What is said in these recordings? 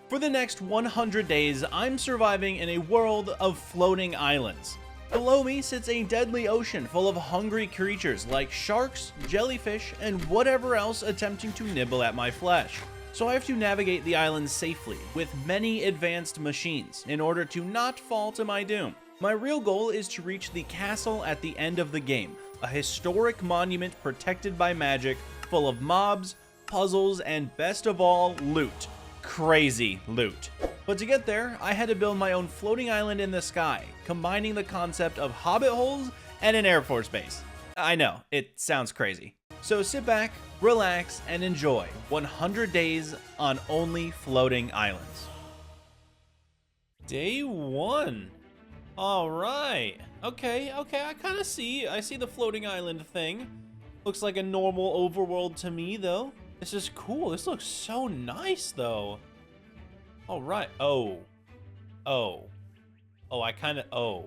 For the next 100 days, I'm surviving in a world of floating islands. Below me sits a deadly ocean full of hungry creatures like sharks, jellyfish, and whatever else attempting to nibble at my flesh. So I have to navigate the island safely with many advanced machines in order to not fall to my doom. My real goal is to reach the castle at the end of the game, a historic monument protected by magic, full of mobs, puzzles, and best of all, loot. Crazy loot. But to get there, I had to build my own floating island in the sky, combining the concept of hobbit holes and an Air Force base. I know, it sounds crazy. So sit back, relax, and enjoy 100 days on only floating islands. Day 1. All right. Okay, I kind of see. I see the floating island thing. Looks like a normal overworld to me, though. This is cool. This looks so nice, though. All right. Oh, I kind of,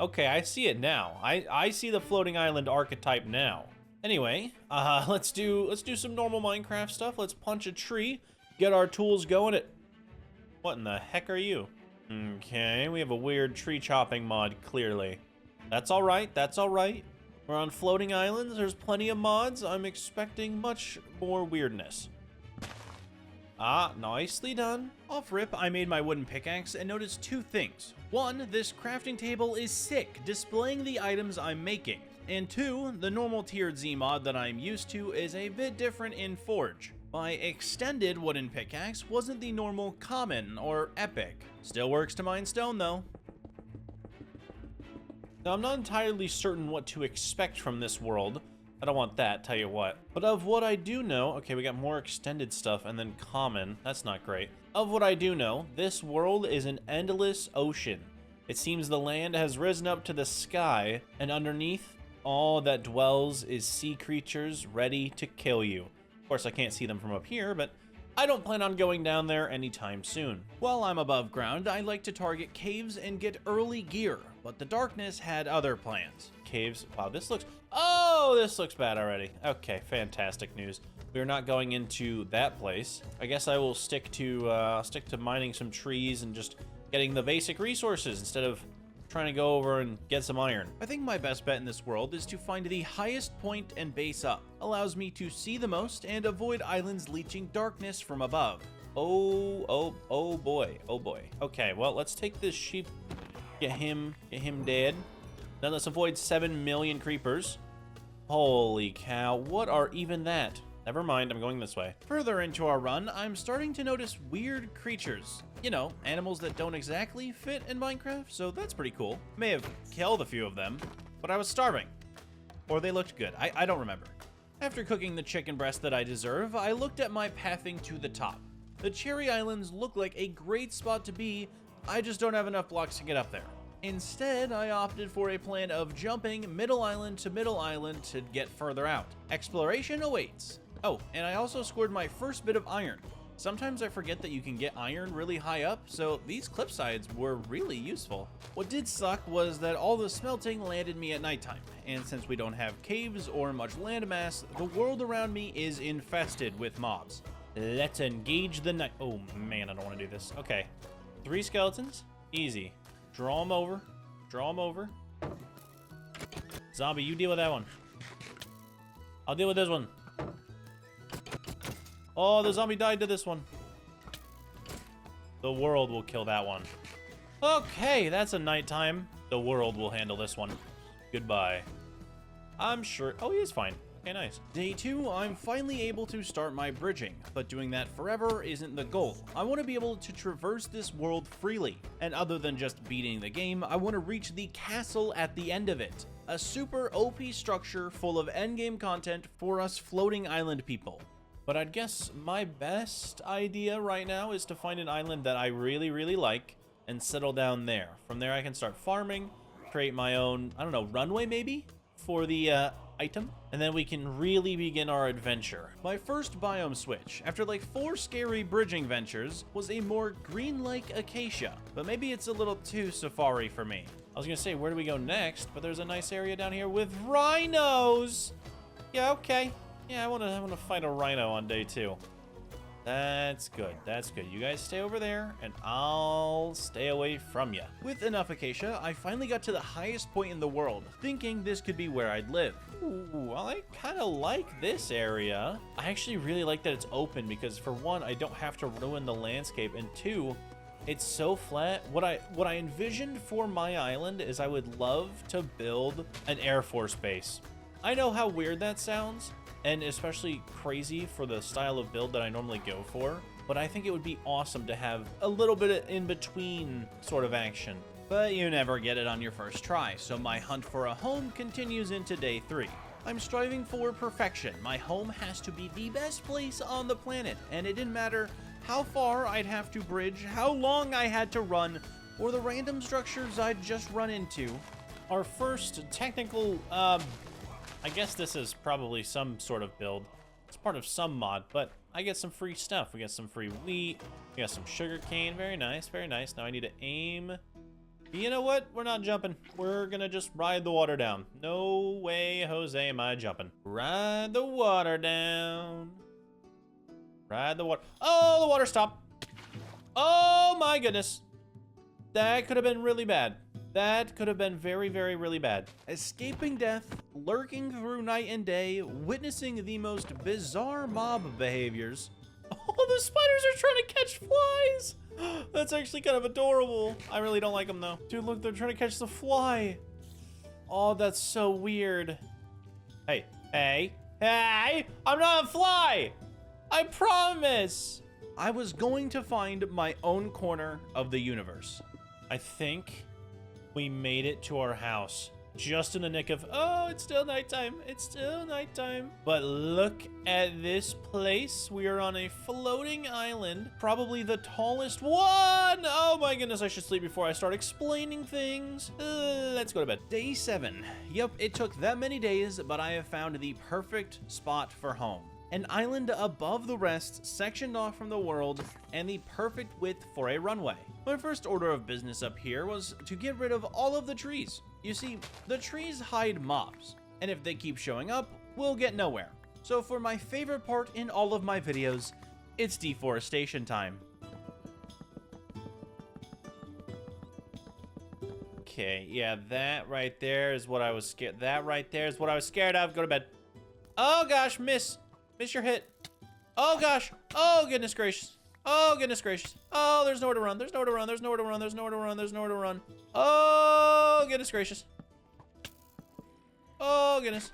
Okay, I see it now. I see the floating island archetype now. Anyway, let's do some normal Minecraft stuff. Let's punch a tree, get our tools going. What in the heck are you? Okay, we have a weird tree chopping mod, clearly. That's all right, that's all right. We're on floating islands, there's plenty of mods. I'm expecting much more weirdness. Ah, nicely done. Off rip, I made my wooden pickaxe and noticed two things. One, this crafting table is sick, displaying the items I'm making. And two, the normal tiered Z mod that I'm used to is a bit different in Forge. My extended wooden pickaxe wasn't the normal common or epic. Still works to mine stone though. Now I'm not entirely certain what to expect from this world. I don't want that, tell you what. But of what I do know, okay, we got more extended stuff and then common. That's not great. Of what I do know, this world is an endless ocean. It seems the land has risen up to the sky, and underneath, all that dwells is sea creatures ready to kill you. Of course, I can't see them from up here, but I don't plan on going down there anytime soon. While I'm above ground, I like to target caves and get early gear, but the darkness had other plans. Caves, wow, this looks bad already. Okay, fantastic news. We're not going into that place. I guess I will stick to mining some trees and just getting the basic resources instead of trying to go over and get some iron. I think my best bet in this world is to find the highest point and base up. Allows me to see the most and avoid islands leeching darkness from above. Oh boy. Okay, well, let's take this sheep, get him dead. Then let's avoid 7 million creepers. Holy cow, what are even that? Never mind, I'm going this way. Further into our run, I'm starting to notice weird creatures. You know, animals that don't exactly fit in Minecraft, so that's pretty cool. May have killed a few of them, but I was starving. Or they looked good, I don't remember. After cooking the chicken breast that I deserve, I looked at my pathing to the top. The Cherry Islands look like a great spot to be, I just don't have enough blocks to get up there. Instead, I opted for a plan of jumping middle island to get further out. Exploration awaits. Oh, and I also scored my first bit of iron. Sometimes I forget that you can get iron really high up, so these cliff sides were really useful. What did suck was that all the smelting landed me at nighttime, and since we don't have caves or much landmass, the world around me is infested with mobs. Let's engage the night. Oh man, I don't want to do this. Okay, 3 skeletons, easy. Draw them over, Zombie, you deal with that one. I'll deal with this one. Oh, the zombie died to this one. The world will kill that one. Okay, that's a nighttime. The world will handle this one. Goodbye. I'm sure. Oh, he is fine. Okay, nice. Day 2, I'm finally able to start my bridging, but doing that forever isn't the goal. I want to be able to traverse this world freely, and other than just beating the game, I want to reach the castle at the end of it. A super OP structure full of endgame content for us floating island people. But I'd guess my best idea right now is to find an island that I really, really like and settle down there. From there I can start farming, create my own, I don't know, runway maybe for the item, and then we can really begin our adventure. My first biome switch, after like 4 scary bridging ventures, was a more green-like acacia, but maybe it's a little too safari for me. I was gonna say, where do we go next? But there's a nice area down here with rhinos! Yeah, okay. Yeah, I wanna fight a rhino on day 2. That's good. That's good. You guys stay over there, and I'll stay away from you. With enough acacia, I finally got to the highest point in the world, thinking this could be where I'd live. Ooh, well, I kind of like this area. I actually really like that it's open because, for one, I don't have to ruin the landscape, and two, it's so flat. What I envisioned for my island is I would love to build an Air Force base. I know how weird that sounds, and especially crazy for the style of build that I normally go for, but I think it would be awesome to have a little bit of in-between sort of action. But you never get it on your first try, so my hunt for a home continues into day 3. I'm striving for perfection. My home has to be the best place on the planet, and it didn't matter how far I'd have to bridge, how long I had to run, or the random structures I'd just run into. Our first technical, I guess this is probably some sort of build. It's part of some mod, but I get some free stuff. We got some free wheat. We got some sugar cane. Very nice, very nice. Now I need to aim. You know what? We're not jumping. We're gonna just ride the water down. No way, Jose, am I jumping. Ride the water down. Ride the water. Oh, the water stopped. Oh my goodness. That could have been really bad. That could have been very, very, really bad. Escaping death, lurking through night and day, witnessing the most bizarre mob behaviors. Oh, the spiders are trying to catch flies. That's actually kind of adorable. I really don't like them though. Dude, look, they're trying to catch the fly. Oh, that's so weird. Hey, hey, hey, I'm not a fly. I promise. I was going to find my own corner of the universe. I think we made it to our house just in the nick of, oh, it's still nighttime. It's still nighttime. But look at this place. We are on a floating island, probably the tallest one. Oh my goodness, I should sleep before I start explaining things. Let's go to bed. Day 7. Yep, it took that many days, but I have found the perfect spot for home. An island above the rest, sectioned off from the world, and the perfect width for a runway. My first order of business up here was to get rid of all of the trees. You see, the trees hide mobs, and if they keep showing up, we'll get nowhere. So for my favorite part in all of my videos, it's deforestation time. Okay, yeah, that right there is what I was scared. That right there is what I was scared of. Go to bed. Oh gosh, miss your hit. Oh gosh. Oh goodness gracious. Oh goodness gracious. Oh, there's nowhere to run. There's nowhere to run. There's nowhere to run. There's nowhere to run. There's nowhere to run. Oh goodness gracious. Oh goodness.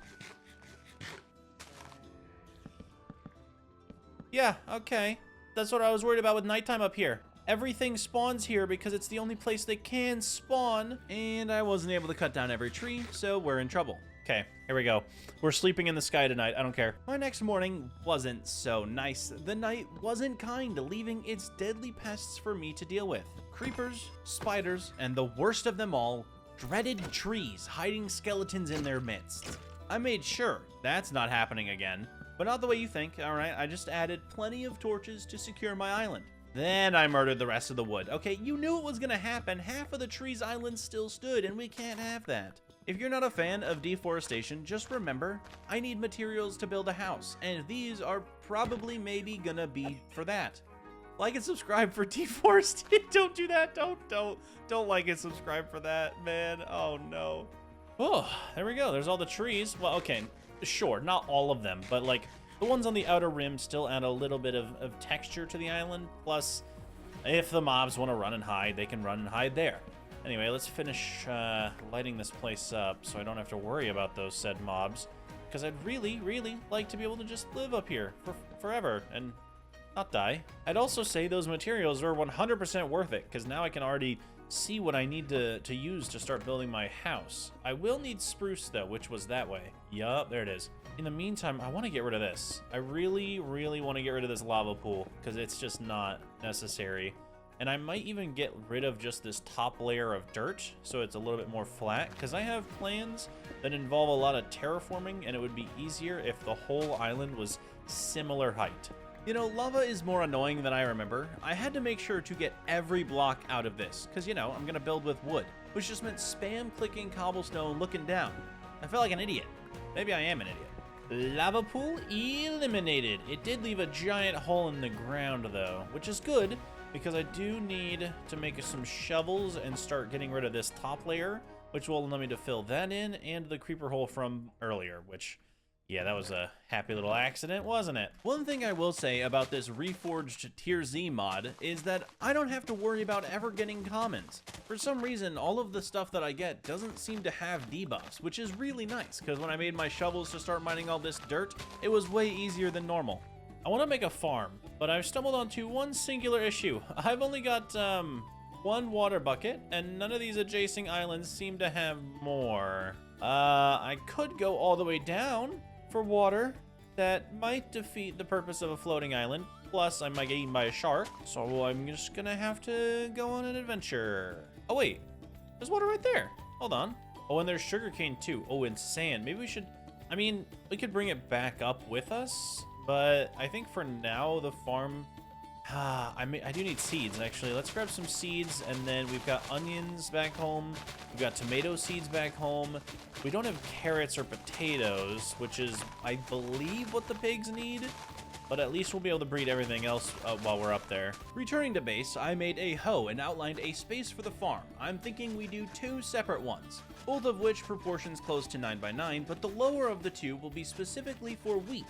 Yeah, okay. That's what I was worried about with nighttime up here. Everything spawns here because it's the only place they can spawn, and I wasn't able to cut down every tree, so we're in trouble. Okay, here we go. We're sleeping in the sky tonight. I don't care. My next morning wasn't so nice. The night wasn't kind, leaving its deadly pests for me to deal with. Creepers, spiders, and the worst of them all, dreaded trees hiding skeletons in their midst. I made sure that's not happening again, but not the way you think. All right, I just added plenty of torches to secure my island. Then I murdered the rest of the wood. Okay, you knew it was gonna happen. Half of the tree's island still stood, and we can't have that. If you're not a fan of deforestation, just remember, I need materials to build a house, and these are probably maybe gonna be for that. Like and subscribe for deforestation. Don't do that. Don't like and subscribe for that, man. Oh no. Oh, there we go. There's all the trees. Well, okay, sure, not all of them, but like the ones on the outer rim still add a little bit of texture to the island. Plus, if the mobs want to run and hide, they can run and hide there. Anyway, let's finish lighting this place up so I don't have to worry about those said mobs, because I'd really, really like to be able to just live up here for forever and not die. I'd also say those materials are 100% worth it, because now I can already see what I need to use to start building my house. I will need spruce though, which was that way. Yup, there it is. In the meantime, I want to get rid of this. I really, really want to get rid of this lava pool, because it's just not necessary. And I might even get rid of just this top layer of dirt so it's a little bit more flat, because I have plans that involve a lot of terraforming, and it would be easier if the whole island was similar height. You know, lava is more annoying than I remember. I had to make sure to get every block out of this, because, you know, I'm going to build with wood, which just meant spam clicking cobblestone looking down. I felt like an idiot. Maybe I am an idiot. Lava pool eliminated. It did leave a giant hole in the ground though, which is good because I do need to make some shovels and start getting rid of this top layer, which will allow me to fill that in, and the creeper hole from earlier, which, yeah, that was a happy little accident, wasn't it? One thing I will say about this Reforged Tier Z mod is that I don't have to worry about ever getting commons. For some reason, all of the stuff that I get doesn't seem to have debuffs, which is really nice, because when I made my shovels to start mining all this dirt, it was way easier than normal. I want to make a farm, but I've stumbled onto one singular issue. I've only got, one water bucket, and none of these adjacent islands seem to have more. I could go all the way down for water. That might defeat the purpose of a floating island. Plus, I might get eaten by a shark, so I'm just gonna have to go on an adventure. Oh wait, there's water right there. Hold on. Oh, and there's sugarcane too. Oh, and sand. Maybe we should, I mean, we could bring it back up with us, but I think for now, the farm, I do need seeds, actually. Let's grab some seeds, and then we've got onions back home. We've got tomato seeds back home. We don't have carrots or potatoes, which is, I believe, what the pigs need. But at least we'll be able to breed everything else while we're up there. Returning to base, I made a hoe and outlined a space for the farm. I'm thinking we do 2 separate ones, both of which proportions close to 9 by 9, but the lower of the 2 will be specifically for wheat.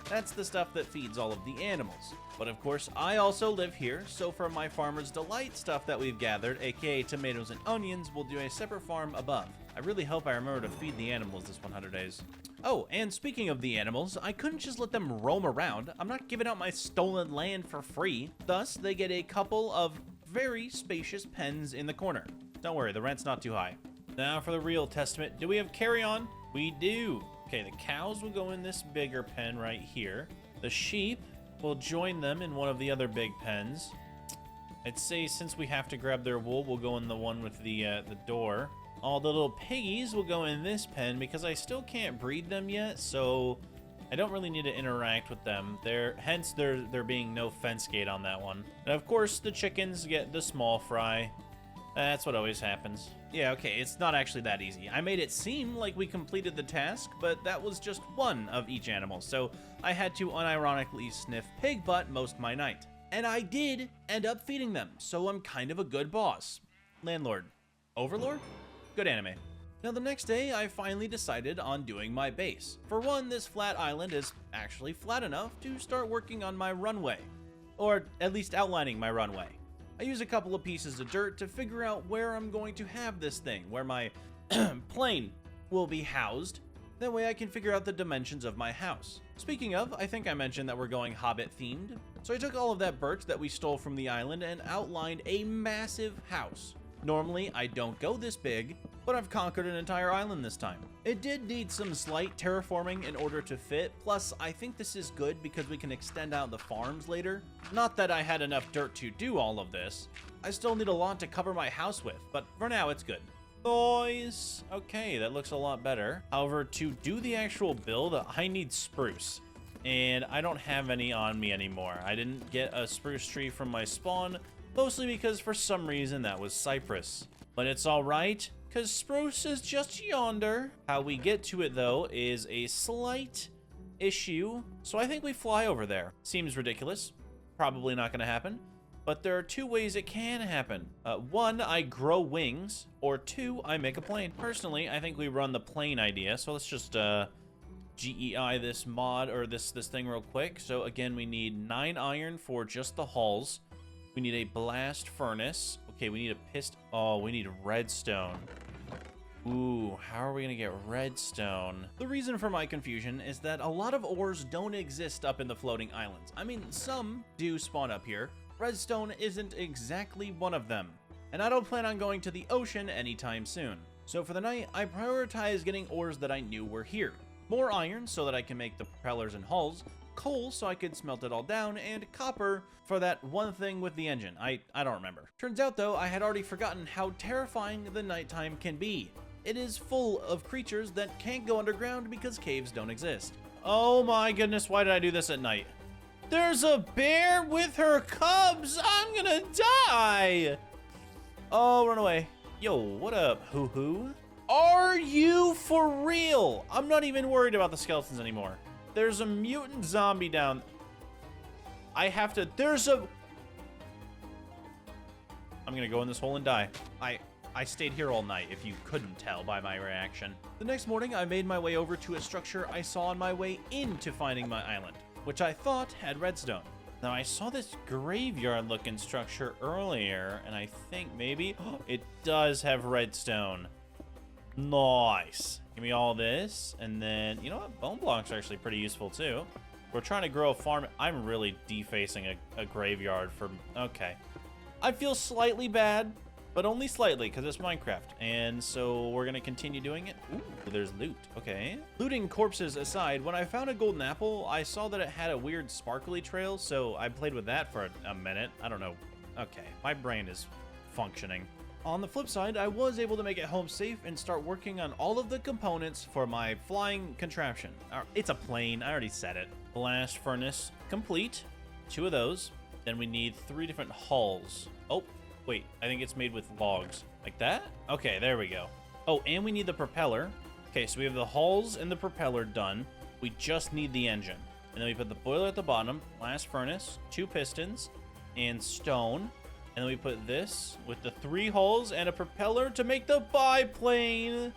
That's the stuff that feeds all of the animals. But of course, I also live here, so for my Farmer's Delight stuff that we've gathered, aka tomatoes and onions, we'll do a separate farm above. I really hope I remember to feed the animals this 100 days. Oh, and speaking of the animals, I couldn't just let them roam around. I'm not giving out my stolen land for free. Thus, they get a couple of very spacious pens in the corner. Don't worry, the rent's not too high. Now for the real testament. Do we have carry-on? We do. Okay, the cows will go in this bigger pen right here. The sheep will join them in one of the other big pens. I'd say since we have to grab their wool, we'll go in the one with the door. All the little piggies will go in this pen because I still can't breed them yet, so I don't really need to interact with them. Hence there being no fence gate on that one. And of course, the chickens get the small fry. That's what always happens. Yeah, okay, it's not actually that easy. I made it seem like we completed the task, but that was just one of each animal, so I had to unironically sniff pig butt most of my night. And I did end up feeding them, so I'm kind of a good boss. Landlord. Overlord? Good anime. Now the next day, I finally decided on doing my base. For one, this flat island is actually flat enough to start working on my runway. Or at least outlining my runway. I use a couple of pieces of dirt to figure out where I'm going to have this thing, where my plane will be housed. That way I can figure out the dimensions of my house. Speaking of, I think I mentioned that we're going Hobbit themed. So I took all of that birch that we stole from the island and outlined a massive house. Normally, I don't go this big, but I've conquered an entire island this time. It did need some slight terraforming in order to fit, plus I think this is good because we can extend out the farms later. Not that I had enough dirt to do all of this. I still need a lot to cover my house with, but for now it's good. Boys, okay, that looks a lot better. However, to do the actual build, I need spruce. And I don't have any on me anymore. I didn't get a spruce tree from my spawn, mostly because for some reason that was cypress. But it's alright, because spruce is just yonder. How we get to it, though, is a slight issue. So I think we fly over there. Seems ridiculous. Probably not going to happen. But there are 2 ways it can happen. 1, I grow wings, or 2, I make a plane. Personally, I think we run the plane idea. So let's just GEI this mod, or this thing real quick. So again, we need 9 iron for just the hulls. We need a blast furnace. Okay, we need a piston. Oh, we need redstone. Ooh, how are we gonna get redstone? The reason for my confusion is that a lot of ores don't exist up in the floating islands. I mean, some do spawn up here. Redstone isn't exactly one of them. And I don't plan on going to the ocean anytime soon. So for the night, I prioritized getting ores that I knew were here. More iron so that I can make the propellers and hulls, coal so I could smelt it all down, and copper for that one thing with the engine. I don't remember. Turns out though, I had already forgotten how terrifying the nighttime can be. It is full of creatures that can't go underground because caves don't exist. Oh my goodness, why did I do this at night? There's a bear with her cubs! I'm gonna die! Oh, run away. Yo, what up, hoo-hoo? Are you for real? I'm not even worried about the skeletons anymore. There's a mutant zombie down. I have to, I'm gonna go in this hole and die. I stayed here all night, if you couldn't tell by my reaction. The next morning, I made my way over to a structure I saw on my way into finding my island, which I thought had redstone. Now, I saw this graveyard-looking structure earlier, and I think maybe it does have redstone. Nice. Give me all this, and then, you know what? Bone blocks are actually pretty useful, too. We're trying to grow a farm. I'm really defacing a graveyard for... Okay. I feel slightly bad, but only slightly, because it's Minecraft. And so we're going to continue doing it. Ooh, there's loot. Okay. Looting corpses aside, when I found a golden apple, I saw that it had a weird sparkly trail, so I played with that for a minute. I don't know. Okay, my brain is functioning. On the flip side, I was able to make it home safe and start working on all of the components for my flying contraption. It's a plane. I already said it. Blast furnace complete. 2 of those. Then we need 3 different hulls. Oh, wait. I think it's made with logs. Like that? Okay, there we go. Oh, and we need the propeller. Okay, so we have the hulls and the propeller done. We just need the engine. And then we put the boiler at the bottom, blast furnace, 2 pistons, and stone. And then we put this with the 3 hulls and a propeller to make the biplane.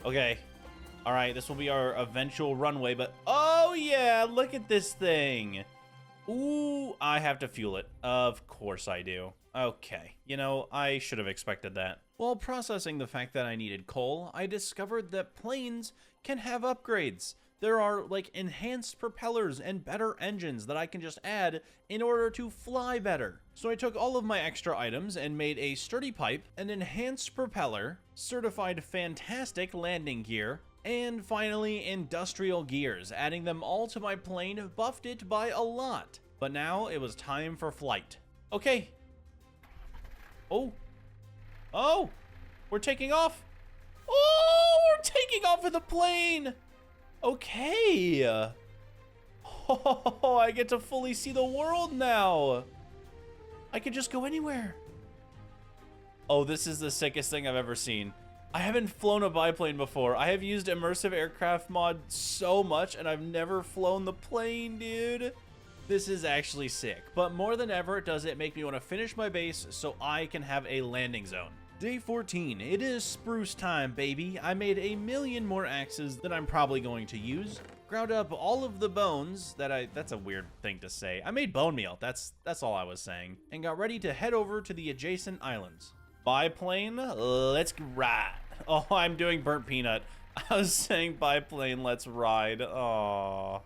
Okay. All right, this will be our eventual runway, but oh yeah, look at this thing. Ooh, I have to fuel it. Of course I do. Okay, you know, I should have expected that. While processing the fact that I needed coal, I discovered that planes can have upgrades. There are, like, enhanced propellers and better engines that I can just add in order to fly better. So I took all of my extra items and made a sturdy pipe, an enhanced propeller, certified fantastic landing gear, and finally industrial gears, adding them all to my plane, buffed it by a lot. But now it was time for flight. Okay. Oh. Oh! We're taking off! Oh! We're taking off with the plane! Okay. Oh, I get to fully see the world now. I can just go anywhere. Oh, this is the sickest thing I've ever seen. I haven't flown a biplane before. I have used immersive aircraft mod so much, and I've never flown the plane, dude. This is actually sick, but more than ever does it make me want to finish my base so I can have a landing zone. Day 14, it is spruce time, baby. I made a million more axes that I'm probably going to use. Ground up all of the bones that's a weird thing to say. I made bone meal, that's all I was saying. And got ready to head over to the adjacent islands. Biplane, let's ride. Oh, I'm doing burnt peanut. I was saying biplane, let's ride. Oh,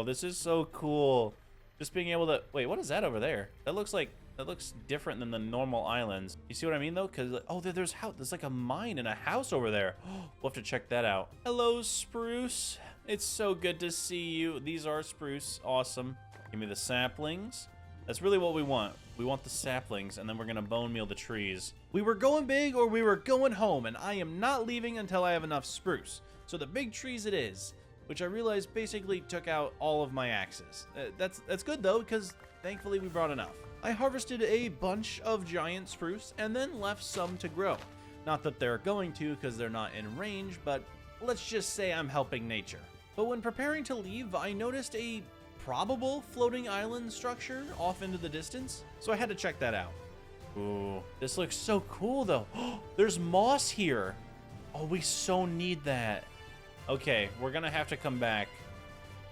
this is so cool. Just being able to, wait, what is that over there? That looks different than the normal islands. You see what I mean though? Cause oh, there's like a mine and a house over there. We'll have to check that out. Hello, spruce. It's so good to see you. These are spruce. Awesome. Give me the saplings. That's really what we want. We want the saplings, and then we're gonna bone meal the trees. We were going big or we were going home, and I am not leaving until I have enough spruce. So the big trees it is, which I realized basically took out all of my axes. That's good though, because thankfully we brought enough. I harvested a bunch of giant spruce and then left some to grow. Not that they're going to, because they're not in range, but let's just say I'm helping nature. But when preparing to leave, I noticed a probable floating island structure off into the distance, so I had to check that out. Ooh, this looks so cool though. There's moss here. Oh, we so need that. Okay, we're gonna have to come back.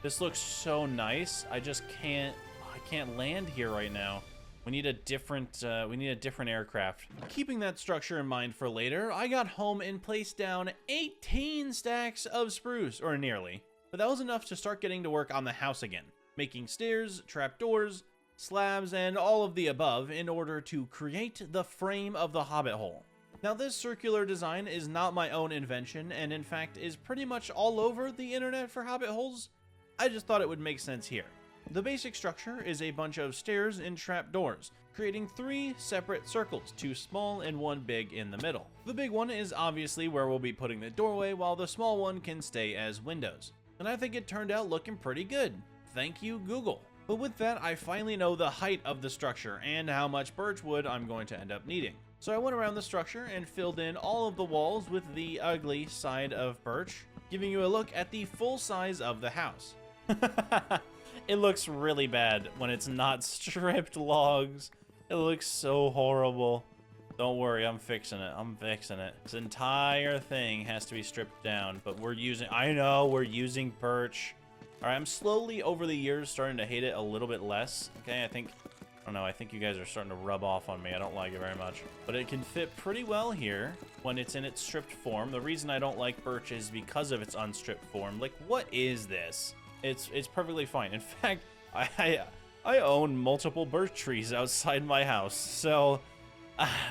This looks so nice. I can't land here right now. We need a different aircraft. Keeping that structure in mind for later, I got home and placed down 18 stacks of spruce, or nearly. But that was enough to start getting to work on the house again, making stairs, trapdoors, slabs, and all of the above in order to create the frame of the hobbit hole. Now, this circular design is not my own invention, and in fact is pretty much all over the internet for hobbit holes. I just thought it would make sense here. The basic structure is a bunch of stairs and trapdoors, creating 3 separate circles, 2 small and 1 big in the middle. The big one is obviously where we'll be putting the doorway, while the small one can stay as windows. And I think it turned out looking pretty good. Thank you, Google. But with that, I finally know the height of the structure and how much birch wood I'm going to end up needing. So I went around the structure and filled in all of the walls with the ugly side of birch, giving you a look at the full size of the house. It looks really bad when it's not stripped logs. It looks so horrible. Don't worry, I'm fixing it. I'm fixing it. This entire thing has to be stripped down, but we're using, I know, we're using birch. All right, I'm slowly over the years starting to hate it a little bit less. Okay, I don't know, I think you guys are starting to rub off on me. I don't like it very much. But it can fit pretty well here when it's in its stripped form. The reason I don't like birch is because of its unstripped form. Like, what is this? It's perfectly fine. In fact, I own multiple birch trees outside my house, so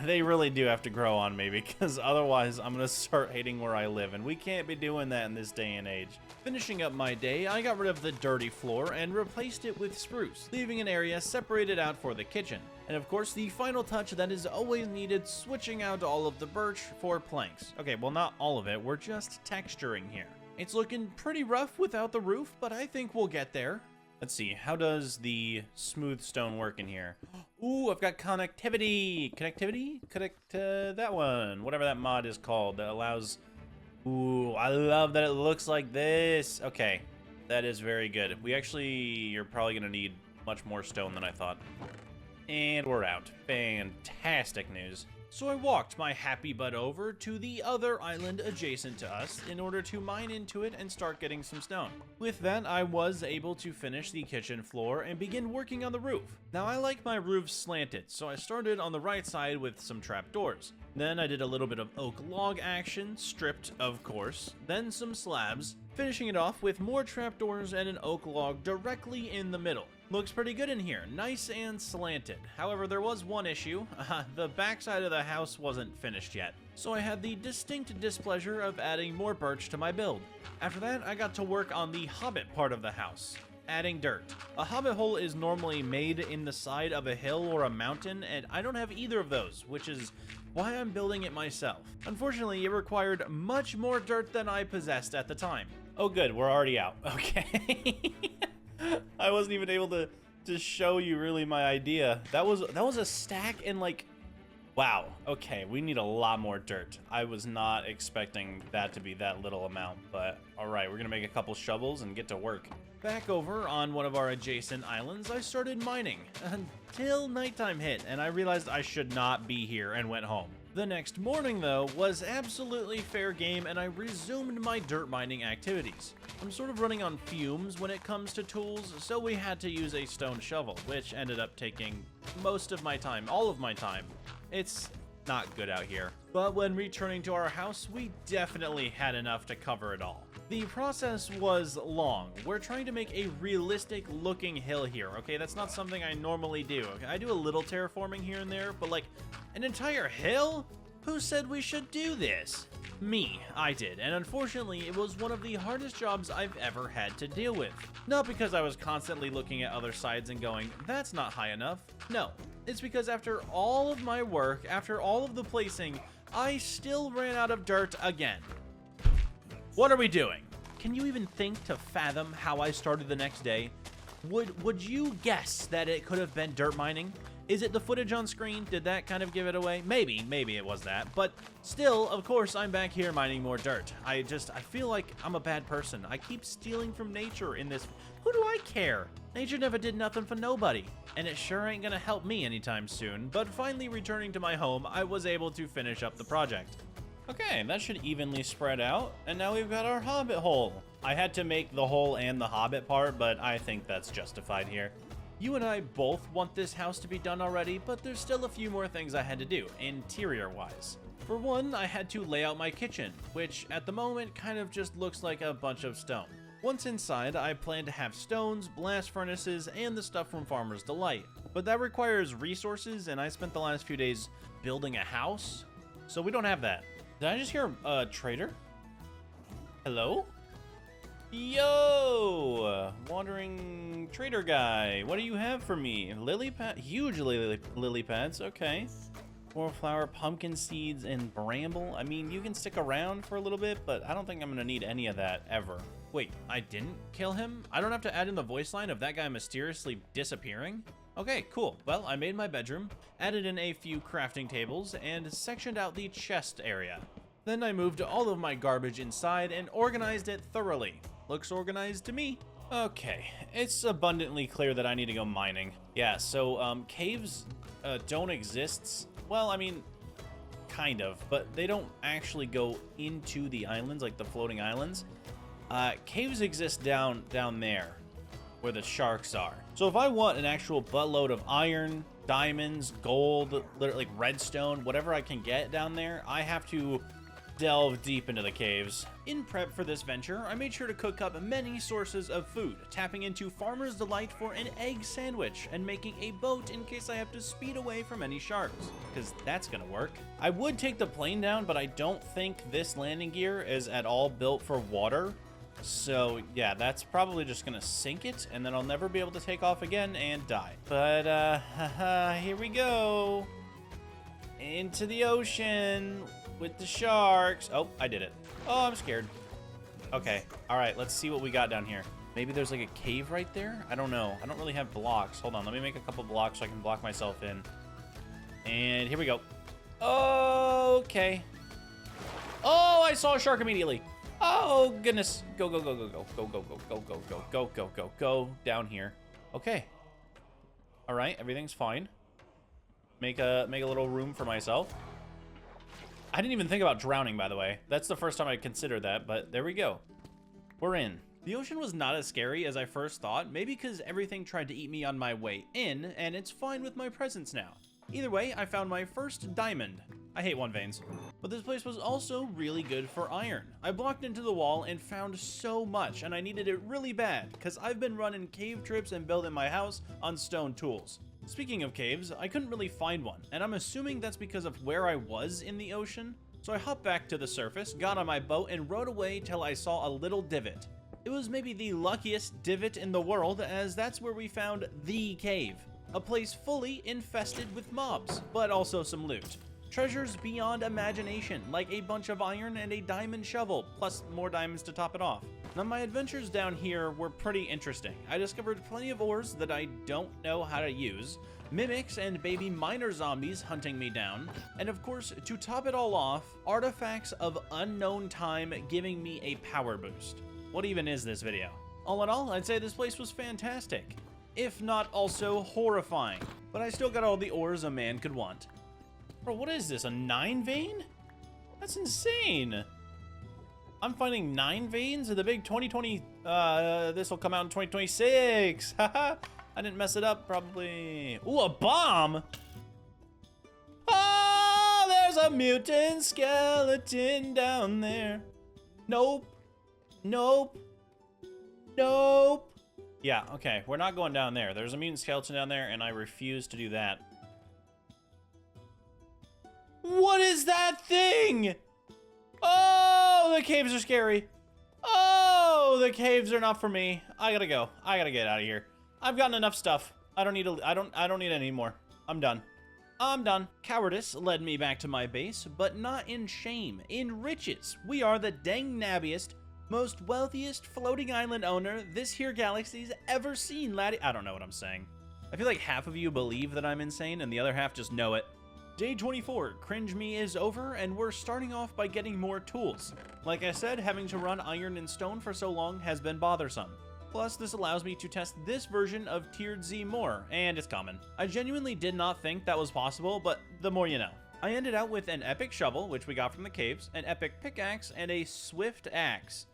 they really do have to grow on me, because otherwise I'm gonna start hating where I live, and we can't be doing that in this day and age. Finishing up my day, I got rid of the dirty floor and replaced it with spruce, leaving an area separated out for the kitchen. And of course, the final touch that is always needed, switching out all of the birch for planks. Okay, well, not all of it, we're just texturing here. It's looking pretty rough without the roof, but I think we'll get there. Let's see, how does the smooth stone work in here? Ooh, I've got connectivity. Connect to that one, whatever that mod is called that allows... Ooh, I love that it looks like this. Okay, that is very good. You're probably gonna need much more stone than I thought. And we're out. Fantastic news. So I walked my happy butt over to the other island adjacent to us in order to mine into it and start getting some stone. With that, I was able to finish the kitchen floor and begin working on the roof. Now, I like my roofs slanted, so I started on the right side with some trapdoors. Then I did a little bit of oak log action, stripped of course, then some slabs, finishing it off with more trapdoors and an oak log directly in the middle. Looks pretty good in here, nice and slanted. However, there was one issue. The backside of the house wasn't finished yet, so I had the distinct displeasure of adding more birch to my build. After that, I got to work on the hobbit part of the house, adding dirt. A hobbit hole is normally made in the side of a hill or a mountain, and I don't have either of those, which is why I'm building it myself. Unfortunately, it required much more dirt than I possessed at the time. Oh good, we're already out. Okay. I wasn't even able to show you really my idea. That was a stack and like, wow. Okay, we need a lot more dirt. I was not expecting that to be that little amount, but all right, we're gonna make a couple shovels and get to work. Back over on one of our adjacent islands, I started mining until nighttime hit, and I realized I should not be here and went home. The next morning, though, was absolutely fair game, and I resumed my dirt mining activities. I'm sort of running on fumes when it comes to tools, so we had to use a stone shovel, which ended up taking most of my time, all of my time. It's not good out here. But when returning to our house, we definitely had enough to cover it all. The process was long. We're trying to make a realistic looking hill here, okay? That's not something I normally do. Okay? I do a little terraforming here and there, but like an entire hill? Who said we should do this? Me, I did, and unfortunately it was one of the hardest jobs I've ever had to deal with. Not because I was constantly looking at other sides and going, that's not high enough. No, it's because after all of my work, after all of the placing, I still ran out of dirt again. What are we doing? Can you even think to fathom how I started the next day? Would you guess that it could have been dirt mining? Is it the footage on screen? Did that kind of give it away? Maybe it was that, but still, of course, I'm back here mining more dirt. I feel like I'm a bad person. I keep stealing from nature in this. Who do I care? Nature never did nothing for nobody, and it sure ain't gonna help me anytime soon, but finally returning to my home, I was able to finish up the project. Okay, that should evenly spread out, and now we've got our hobbit hole. I had to make the hole and the hobbit part, but I think that's justified here. You and I both want this house to be done already, but there's still a few more things I had to do, interior-wise. For one, I had to lay out my kitchen, which at the moment kind of just looks like a bunch of stone. Once inside, I plan to have stones, blast furnaces, and the stuff from Farmer's Delight. But that requires resources, and I spent the last few days building a house, so we don't have that. Did I just hear a trader? Hello? Yo! Wandering trader guy. What do you have for me? Lily pad? Huge lily pads. Okay. Flower, pumpkin seeds, and bramble. I mean, you can stick around for a little bit, but I don't think I'm going to need any of that ever. Wait, I didn't kill him? I don't have to add in the voice line of that guy mysteriously disappearing? Okay, cool. Well, I made my bedroom, added in a few crafting tables, and sectioned out the chest area. Then I moved all of my garbage inside and organized it thoroughly. Looks organized to me. Okay, it's abundantly clear that I need to go mining. Yeah, so caves don't exist. Well, I mean, kind of, but they don't actually go into the islands, like the floating islands. Caves exist down there where the sharks are. So if I want an actual buttload of iron, diamonds, gold, like redstone, whatever I can get down there, I have to delve deep into the caves. In prep for this venture, I made sure to cook up many sources of food, tapping into Farmer's Delight for an egg sandwich, and making a boat in case I have to speed away from any sharks, because that's gonna work. I would take the plane down, but I don't think this landing gear is at all built for water. So yeah, that's probably just gonna sink it, and then I'll never be able to take off again and die. But here we go. Into the ocean with the sharks. Oh, I did it. Oh, I'm scared. Okay, all right, let's see what we got down here. Maybe there's like a cave right there? I don't know. I don't really have blocks. Hold on, let me make a couple blocks so I can block myself in. And here we go. Okay. Oh, I saw a shark immediately. Oh, goodness. Go, go, go, go, go, go, go, go, go, go, go, go, go, go, go, down here. Okay. All right, everything's fine. Make a little room for myself. I didn't even think about drowning, by the way. That's the first time I considered that, but there we go. We're in. The ocean was not as scary as I first thought, maybe because everything tried to eat me on my way in, and it's fine with my presence now. Either way, I found my first diamond. I hate one veins. But this place was also really good for iron. I blocked into the wall and found so much, and I needed it really bad, because I've been running cave trips and building my house on stone tools. Speaking of caves, I couldn't really find one, and I'm assuming that's because of where I was in the ocean. So I hopped back to the surface, got on my boat, and rode away till I saw a little divot. It was maybe the luckiest divot in the world, as that's where we found the cave. A place fully infested with mobs, but also some loot. Treasures beyond imagination, like a bunch of iron and a diamond shovel, plus more diamonds to top it off. Now, my adventures down here were pretty interesting. I discovered plenty of ores that I don't know how to use, mimics and baby miner zombies hunting me down, and of course, to top it all off, artifacts of unknown time giving me a power boost. What even is this video? All in all, I'd say this place was fantastic, if not also horrifying, but I still got all the ores a man could want. Bro, what is this, a 9 vein? That's insane. I'm finding 9 veins in the big 2020, this will come out in 2026. Haha, I didn't mess it up, probably. Ooh, a bomb. Oh, there's a mutant skeleton down there. Nope, nope, nope. Yeah, okay, we're not going down there. There's a mutant skeleton down there, and I refuse to do that. What is that thing? Oh, the caves are scary. Oh, the caves are not for me. I gotta go. I gotta get out of here. I've gotten enough stuff. I don't need any more. I'm done. I'm done. Cowardice led me back to my base, but not in shame, in riches. We are the dang nabbiest, most wealthiest floating island owner this here galaxy's ever seen, laddie. I don't know what I'm saying. I feel like half of you believe that I'm insane and the other half just know it. Day 24, Cringe Me is over, and we're starting off by getting more tools. Like I said, having to run iron and stone for so long has been bothersome. Plus, this allows me to test this version of Tiered Z more, and it's common. I genuinely did not think that was possible, but the more you know. I ended out with an epic shovel, which we got from the caves, an epic pickaxe, and a swift axe.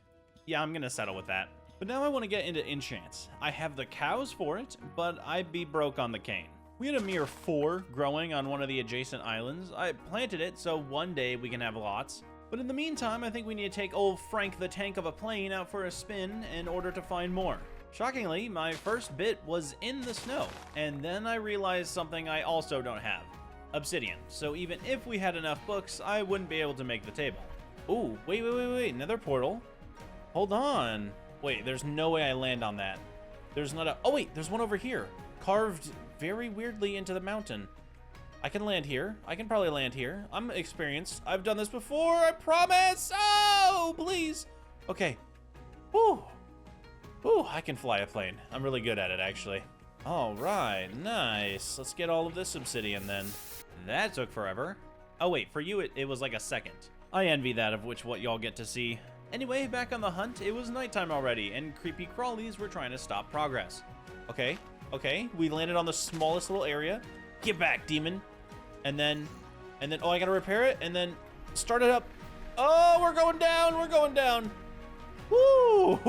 Yeah, I'm gonna settle with that. But now I want to get into enchants. I have the cows for it, but I'd be broke on the cane. We had a mere 4 growing on one of the adjacent islands. I planted it so one day we can have lots. But in the meantime, I think we need to take old Frank the Tank of a plane out for a spin in order to find more. Shockingly, my first bit was in the snow, and then I realized something I also don't have. Obsidian. So even if we had enough books, I wouldn't be able to make the table. Ooh, wait, Nether portal. Hold on. Wait, there's no way I land on that. There's not a, oh wait, there's one over here. Carved very weirdly into the mountain. I can land here. I can probably land here. I'm experienced. I've done this before, I promise. Oh, please. Okay. Whew. Whew, I can fly a plane. I'm really good at it, actually. All right, nice. Let's get all of this obsidian then. That took forever. Oh wait, for you, it was like a second. I envy that of what y'all get to see. Anyway, back on the hunt, it was nighttime already, and creepy crawlies were trying to stop progress. Okay, we landed on the smallest little area. Get back, demon. And then, oh, I gotta repair it, and then start it up. Oh, we're going down. Woo,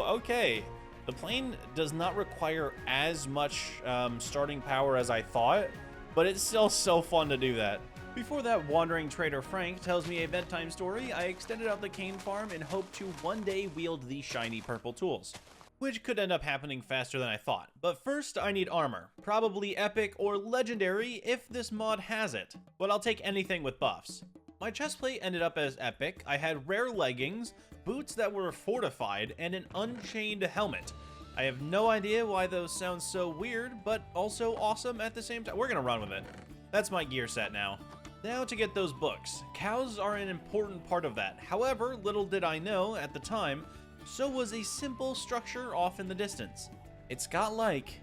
okay. The plane does not require as much starting power as I thought, but it's still so fun to do that. Before that wandering trader Frank tells me a bedtime story, I extended out the cane farm in hope to one day wield the shiny purple tools, which could end up happening faster than I thought. But first, I need armor, probably epic or legendary if this mod has it, but I'll take anything with buffs. My chestplate ended up as epic. I had rare leggings, boots that were fortified, and an unchained helmet. I have no idea why those sound so weird, but also awesome at the same time. We're gonna run with it. That's my gear set now. Now to get those books. Cows are an important part of that. However, little did I know at the time, so was a simple structure off in the distance. It's got like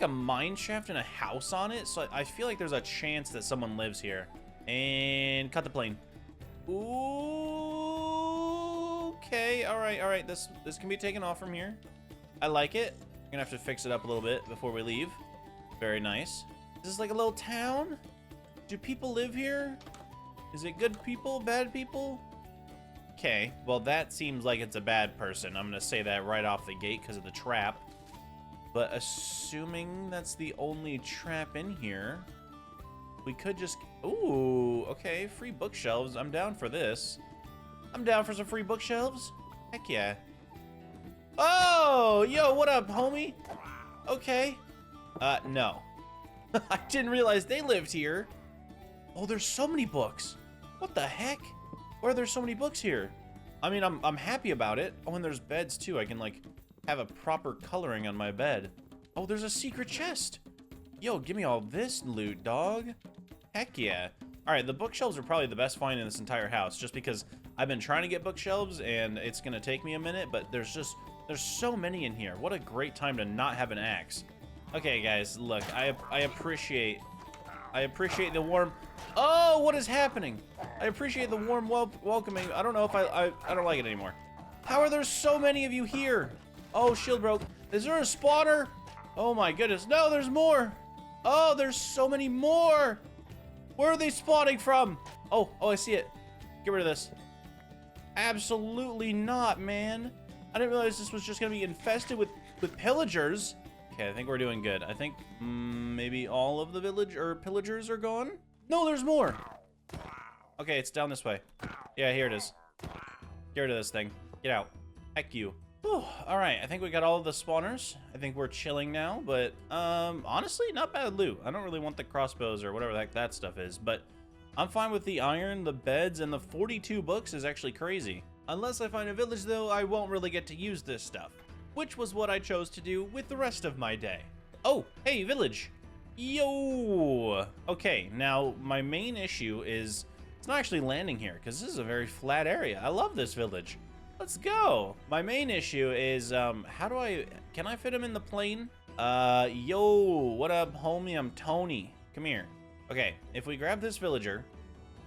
a mine shaft and a house on it, so I feel like there's a chance that someone lives here. And cut the plane. Ooh, okay, all right. This can be taken off from here. I like it. I'm gonna have to fix it up a little bit before we leave. Very nice. Is this like a little town? Do people live here? Is it good people, bad people? Okay, well that seems like it's a bad person. I'm gonna say that right off the gate because of the trap. But assuming that's the only trap in here, we could just... Ooh, okay, free bookshelves. I'm down for this. I'm down for some free bookshelves. Heck yeah. Oh, yo, what up, homie? Okay. No. I didn't realize they lived here. Oh, there's so many books. What the heck? Why are there so many books here? I mean, I'm happy about it. Oh, and there's beds too. I can like have a proper coloring on my bed. Oh, there's a secret chest. Yo, give me all this loot, dog. Heck yeah. All right, the bookshelves are probably the best find in this entire house, just because I've been trying to get bookshelves and it's gonna take me a minute, but there's so many in here. What a great time to not have an axe. Okay, guys, look, I appreciate the warm... Oh, what is happening? I appreciate the warm welcoming. I don't know if I don't like it anymore. How are there so many of you here? Oh, shield broke. Is there a spawner? Oh my goodness. No, there's more. Oh, there's so many more. Where are they spawning from? Oh, I see it. Get rid of this. Absolutely not, man. I didn't realize this was just gonna be infested with pillagers. Okay, I think we're doing good. I think maybe all of the pillagers are gone. No, there's more. Okay, it's down this way. Yeah, here it is. Get rid of this thing. Get out. Heck you. Whew, all right, I think we got all of the spawners. I think we're chilling now, but honestly, not bad loot. I don't really want the crossbows or whatever the heck that stuff is, but I'm fine with the iron, the beds, and the 42 books is actually crazy. Unless I find a village, though, I won't really get to use this stuff, which was what I chose to do with the rest of my day. Oh, hey, village. Yo. Okay, now my main issue is it's not actually landing here because this is a very flat area. I love this village. Let's go. My main issue is can I fit him in the plane? Yo, what up, homie? I'm Tony. Come here. Okay, if we grab this villager,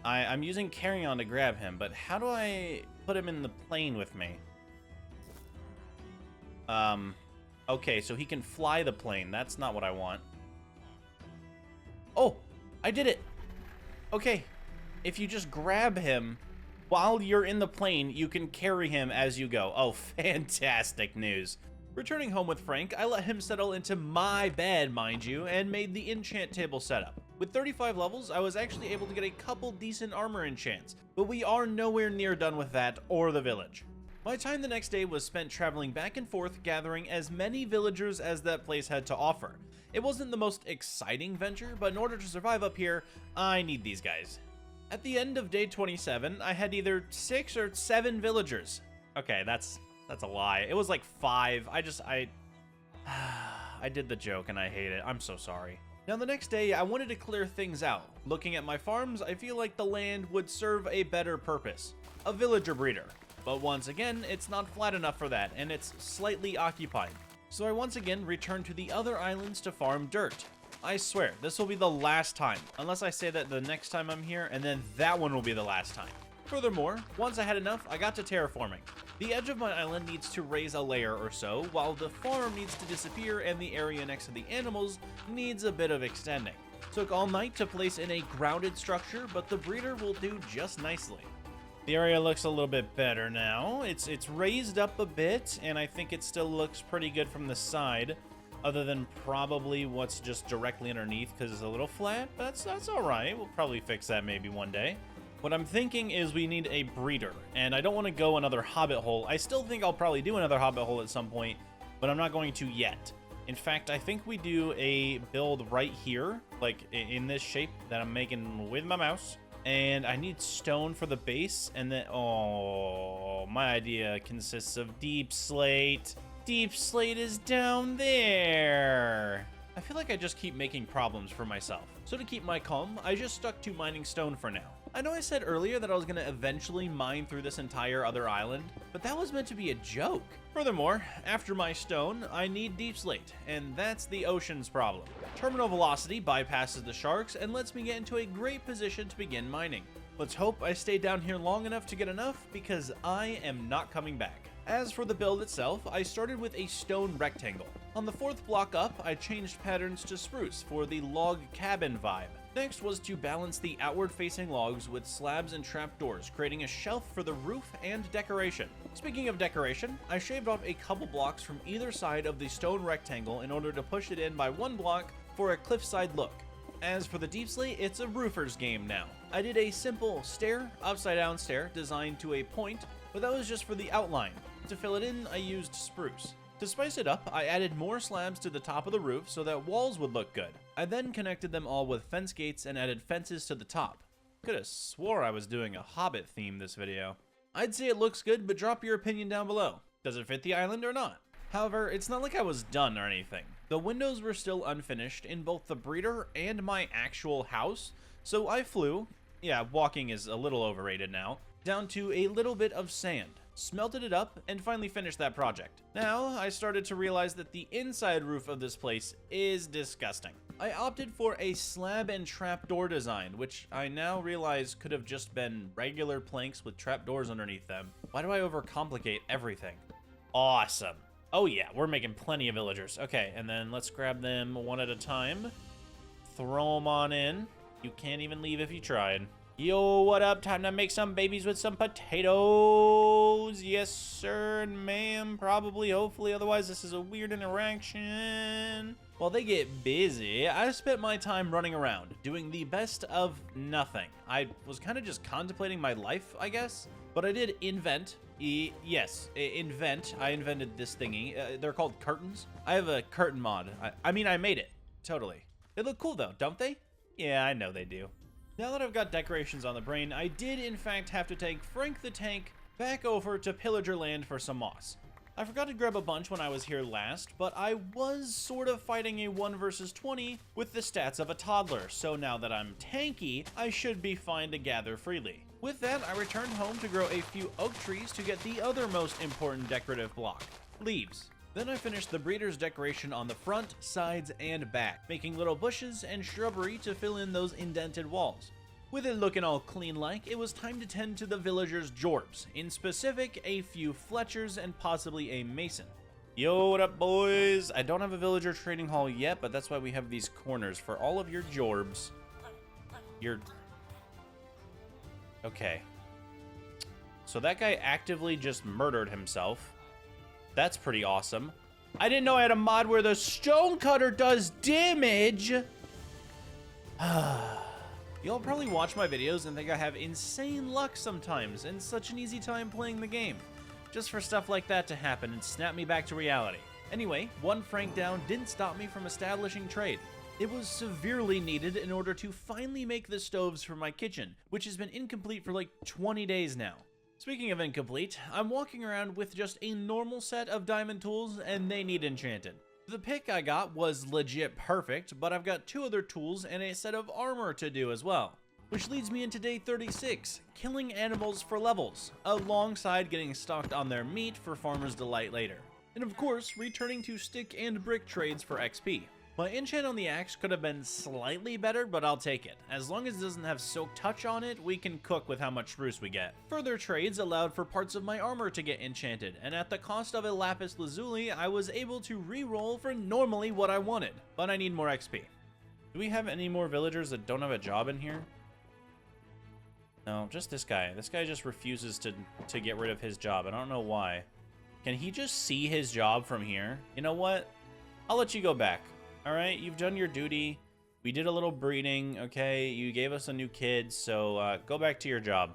I'm using carry on to grab him, but how do I put him in the plane with me? Okay, so he can fly the plane. That's not what I want. Oh, I did it. Okay, if you just grab him while you're in the plane, you can carry him as you go. Oh, fantastic news. Returning home with Frank, I let him settle into my bed, mind you, and made the enchant table setup. With 35 levels, I was actually able to get a couple decent armor enchants, but we are nowhere near done with that or the village. My time the next day was spent traveling back and forth, gathering as many villagers as that place had to offer. It wasn't the most exciting venture, but in order to survive up here, I need these guys. At the end of day 27, I had either 6 or 7 villagers. Okay, that's a lie. It was like 5. I did the joke and I hate it. I'm so sorry. Now the next day, I wanted to clear things out. Looking at my farms, I feel like the land would serve a better purpose. A villager breeder. But once again, it's not flat enough for that, and it's slightly occupied. So I once again returned to the other islands to farm dirt. I swear, this will be the last time, unless I say that the next time I'm here, and then that one will be the last time. Furthermore, once I had enough, I got to terraforming. The edge of my island needs to raise a layer or so, while the farm needs to disappear and the area next to the animals needs a bit of extending. Took all night to place in a grounded structure, but the breeder will do just nicely. The area looks a little bit better now. It's raised up a bit, and I think it still looks pretty good from the side, other than probably what's just directly underneath because it's a little flat. But that's all right. We'll probably fix that maybe one day. What I'm thinking is we need a breeder, and I don't want to go another hobbit hole. I still think I'll probably do another hobbit hole at some point, but I'm not going to yet. In fact, I think we do a build right here, like in this shape that I'm making with my mouse. And I need stone for the base, and then, oh, my idea consists of deep slate. Deep slate is down there. I feel like I just keep making problems for myself. So to keep my calm, I just stuck to mining stone for now. I know I said earlier that I was going to eventually mine through this entire other island, but that was meant to be a joke. Furthermore, after my stone, I need deep slate, and that's the ocean's problem. Terminal velocity bypasses the sharks and lets me get into a great position to begin mining. Let's hope I stay down here long enough to get enough, because I am not coming back. As for the build itself, I started with a stone rectangle. On the 4th block up, I changed patterns to spruce for the log cabin vibe. Next was to balance the outward-facing logs with slabs and trapdoors, creating a shelf for the roof and decoration. Speaking of decoration, I shaved off a couple blocks from either side of the stone rectangle in order to push it in by 1 block for a cliffside look. As for the deep slate, it's a roofer's game now. I did a simple stair, upside-down stair, designed to a point, but that was just for the outline. To fill it in, I used spruce. To spice it up, I added more slabs to the top of the roof so that walls would look good. I then connected them all with fence gates and added fences to the top. Could have swore I was doing a Hobbit theme this video. I'd say it looks good, but drop your opinion down below. Does it fit the island or not? However, it's not like I was done or anything. The windows were still unfinished in both the breeder and my actual house, so I flew, yeah, walking is a little overrated now, down to a little bit of sand, smelted it up, and finally finished that project. Now, I started to realize that the inside roof of this place is disgusting. I opted for a slab and trapdoor design, which I now realize could have just been regular planks with trapdoors underneath them. Why do I overcomplicate everything? Awesome. Oh yeah, we're making plenty of villagers. Okay, and then let's grab them one at a time. Throw them on in. You can't even leave if you tried. Yo, what up? Time to make some babies with some potatoes. Yes, sir and ma'am. Probably, hopefully. Otherwise, this is a weird interaction. While they get busy, I spent my time running around, doing the best of nothing. I was kind of just contemplating my life, I guess. But I did invent. Yes, invent. I invented this thingy. They're called curtains. I have a curtain mod. I mean, I made it. Totally. They look cool, though, don't they? Yeah, I know they do. Now that I've got decorations on the brain, I did in fact have to take Frank the Tank back over to Pillager Land for some moss. I forgot to grab a bunch when I was here last, but I was sort of fighting a 1 versus 20 with the stats of a toddler, so now that I'm tanky, I should be fine to gather freely. With that, I returned home to grow a few oak trees to get the other most important decorative block, leaves. Then I finished the breeder's decoration on the front, sides, and back, making little bushes and shrubbery to fill in those indented walls. With it looking all clean-like, it was time to tend to the villagers' jorbs, in specific, a few Fletchers and possibly a Mason. Yo, what up, boys? I don't have a villager trading hall yet, but that's why we have these corners for all of your jorbs. Okay. So that guy actively just murdered himself. That's pretty awesome. I didn't know I had a mod where the stonecutter does damage. Y'all probably watch my videos and think I have insane luck sometimes and such an easy time playing the game. Just for stuff like that to happen and snap me back to reality. Anyway, 1 Frank down didn't stop me from establishing trade. It was severely needed in order to finally make the stoves for my kitchen, which has been incomplete for like 20 days now. Speaking of incomplete, I'm walking around with just a normal set of diamond tools and they need enchanted. The pick I got was legit perfect, but I've got 2 other tools and a set of armor to do as well. Which leads me into day 36, killing animals for levels, alongside getting stocked on their meat for farmers' delight later. And of course, returning to stick and brick trades for XP. My enchant on the axe could have been slightly better, but I'll take it. As long as it doesn't have soak touch on it, we can cook with how much spruce we get. Further trades allowed for parts of my armor to get enchanted, and at the cost of a lapis lazuli, I was able to re-roll for normally what I wanted, but I need more XP. Do we have any more villagers that don't have a job in here? No, just this guy. This guy just refuses to get rid of his job. I don't know why. Can he just see his job from here? You know what? I'll let you go back. All right, you've done your duty. We did a little breeding, okay? You gave us a new kid, so go back to your job.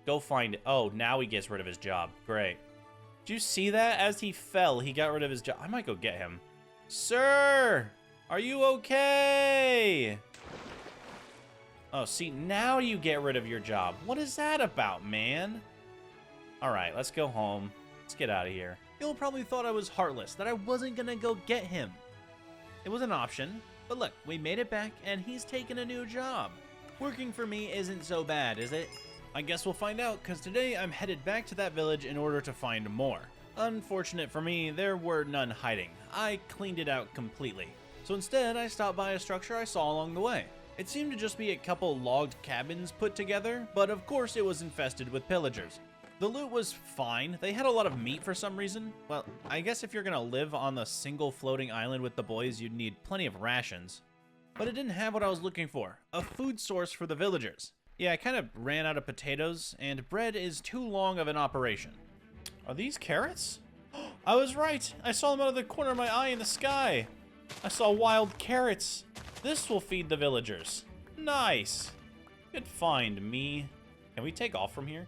Go find it. Oh, now he gets rid of his job. Great. Did you see that? As he fell, he got rid of his job. I might go get him. Sir, are you okay? Oh, see, now you get rid of your job. What is that about, man? All right, let's go home. Let's get out of here. You'll probably thought I was heartless, that I wasn't gonna go get him. It was an option, but look, we made it back, and he's taken a new job. Working for me isn't so bad, is it? I guess we'll find out, because today I'm headed back to that village in order to find more. Unfortunate for me, there were none hiding. I cleaned it out completely. So instead, I stopped by a structure I saw along the way. It seemed to just be a couple logged cabins put together, but of course it was infested with pillagers. The loot was fine. They had a lot of meat for some reason. Well, I guess if you're gonna live on the single floating island with the boys, you'd need plenty of rations. But it didn't have what I was looking for, a food source for the villagers. Yeah, I kind of ran out of potatoes, and bread is too long of an operation. Are these carrots? I was right. I saw them out of the corner of my eye in the sky. I saw wild carrots. This will feed the villagers. Nice. Good find, me. Can we take off from here?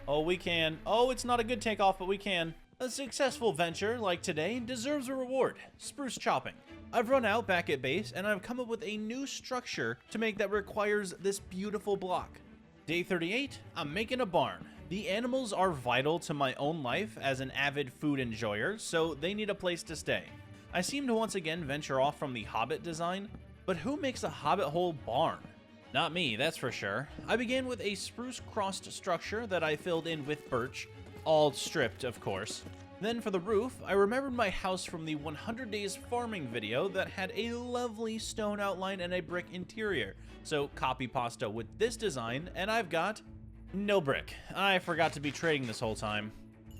Oh, we can. Oh, it's not a good takeoff, but we can. A successful venture like today deserves a reward. Spruce chopping. I've run out back at base, and I've come up with a new structure to make that requires this beautiful block. Day 38, I'm making a barn. The animals are vital to my own life as an avid food enjoyer, so they need a place to stay. I seem to once again venture off from the Hobbit design, but who makes a Hobbit hole barn? Not me, that's for sure. I began with a spruce crossed structure that I filled in with birch, all stripped, of course. Then for the roof, I remembered my house from the 100 Days Farming video that had a lovely stone outline and a brick interior. So copy pasta with this design, and I've got no brick. I forgot to be trading this whole time.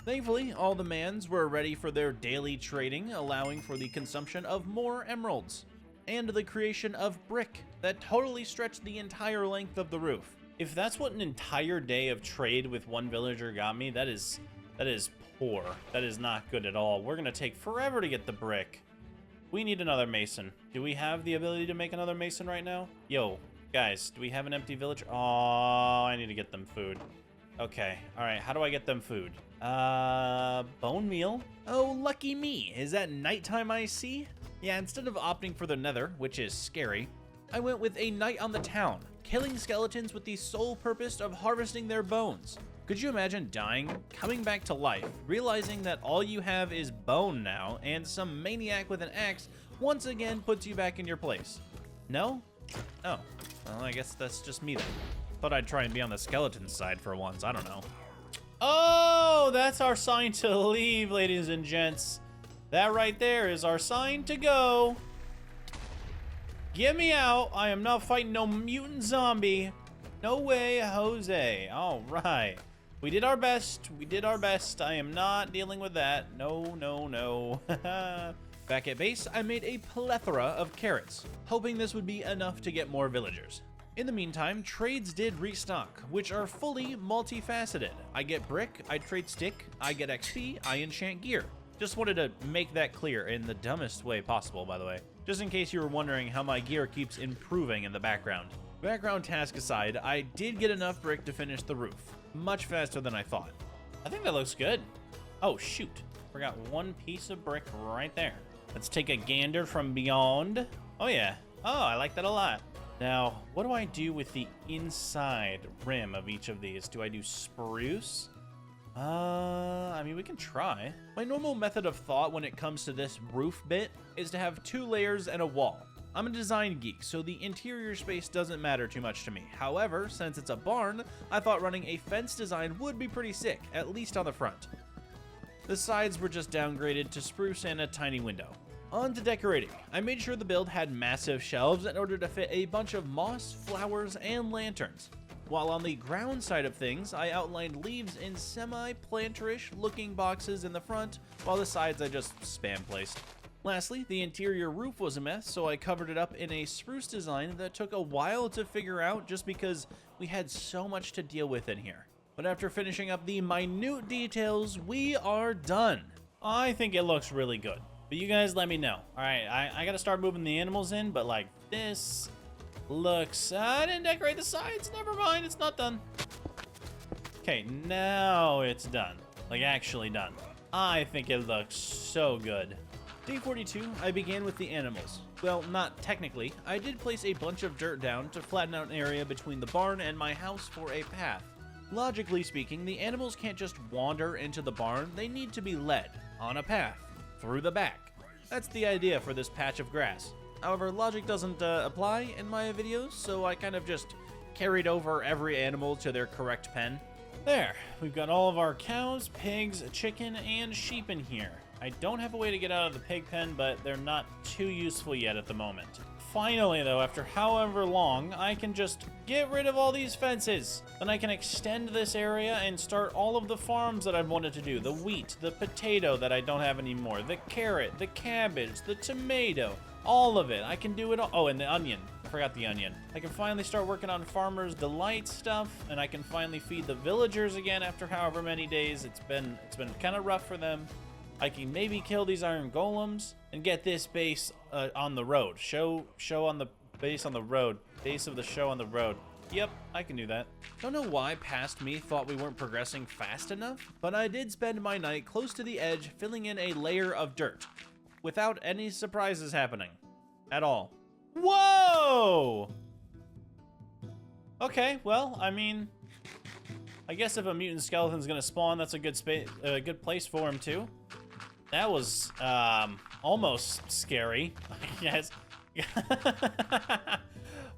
Thankfully, all the mans were ready for their daily trading, allowing for the consumption of more emeralds, and the creation of brick that totally stretched the entire length of the roof. If that's what an entire day of trade with one villager got me, that is poor. That is not good at all. We're gonna take forever to get the brick. We need another mason. Do we have the ability to make another mason right now? Yo, guys, do we have an empty village? Oh, I need to get them food. Okay, all right, how do I get them food? Bone meal? Oh, lucky me. Is that nighttime I see? Yeah, instead of opting for the nether, which is scary, I went with a night on the town, killing skeletons with the sole purpose of harvesting their bones. Could you imagine dying, coming back to life, realizing that all you have is bone now, and some maniac with an axe once again puts you back in your place? No? Oh, well, I guess that's just me then. Thought I'd try and be on the skeleton side for once, I don't know. Oh, that's our sign to leave, ladies and gents. That right there is our sign to go. Get me out. I am not fighting no mutant zombie. No way, Jose. All right. We did our best. We did our best. I am not dealing with that. No, no, no. Back at base, I made a plethora of carrots, hoping this would be enough to get more villagers. In the meantime, trades did restock, which are fully multifaceted. I get brick, I trade stick, I get XP, I enchant gear. Just wanted to make that clear in the dumbest way possible, by the way. Just in case you were wondering how my gear keeps improving in the background. Background task aside, I did get enough brick to finish the roof. Much faster than I thought. I think that looks good. Oh, shoot. Forgot one piece of brick right there. Let's take a gander from beyond. Oh, yeah. Oh, I like that a lot. Now, what do I do with the inside rim of each of these? Do I do spruce? I mean, we can try. My normal method of thought when it comes to this roof bit is to have 2 layers and a wall. I'm a design geek, so the interior space doesn't matter too much to me. However, since it's a barn, I thought running a fence design would be pretty sick, at least on the front. The sides were just downgraded to spruce and a tiny window. On to decorating. I made sure the build had massive shelves in order to fit a bunch of moss, flowers, and lanterns. While on the ground side of things, I outlined leaves in semi-planterish looking boxes in the front, while the sides I just spam placed. Lastly, the interior roof was a mess, so I covered it up in a spruce design that took a while to figure out just because we had so much to deal with in here. But after finishing up the minute details, we are done. I think it looks really good, but you guys let me know. All right, I gotta start moving the animals in, but like this looks, I didn't decorate the sides, never mind, it's not done. Okay, now it's done, like actually done. I think it looks so good. Day 42, I began with the animals. Well, not technically. I did place a bunch of dirt down to flatten out an area between the barn and my house for a path. Logically speaking, the animals can't just wander into the barn, they need to be led on a path through the back. That's the idea for this patch of grass. However, logic doesn't apply in my videos, so I kind of just carried over every animal to their correct pen. There, we've got all of our cows, pigs, chicken, and sheep in here. I don't have a way to get out of the pig pen, but they're not too useful yet at the moment. Finally, though, after however long, I can just get rid of all these fences. Then I can extend this area and start all of the farms that I've wanted to do. The wheat, the potato that I don't have anymore, the carrot, the cabbage, the tomato, all of it. I can do it all. Oh, and the onion. I forgot the onion. I can finally start working on Farmer's Delight stuff, and I can finally feed the villagers again after however many days. It's been kind of rough for them. I can maybe kill these iron golems and get this base on the road. Show on the base on the road. Base of the show on the road. Yep, I can do that. Don't know why past me thought we weren't progressing fast enough, but I did spend my night close to the edge filling in a layer of dirt without any surprises happening at all. Whoa! Okay, well, I mean, I guess if a mutant skeleton's gonna spawn, that's a good place for him too. That was almost scary, I guess.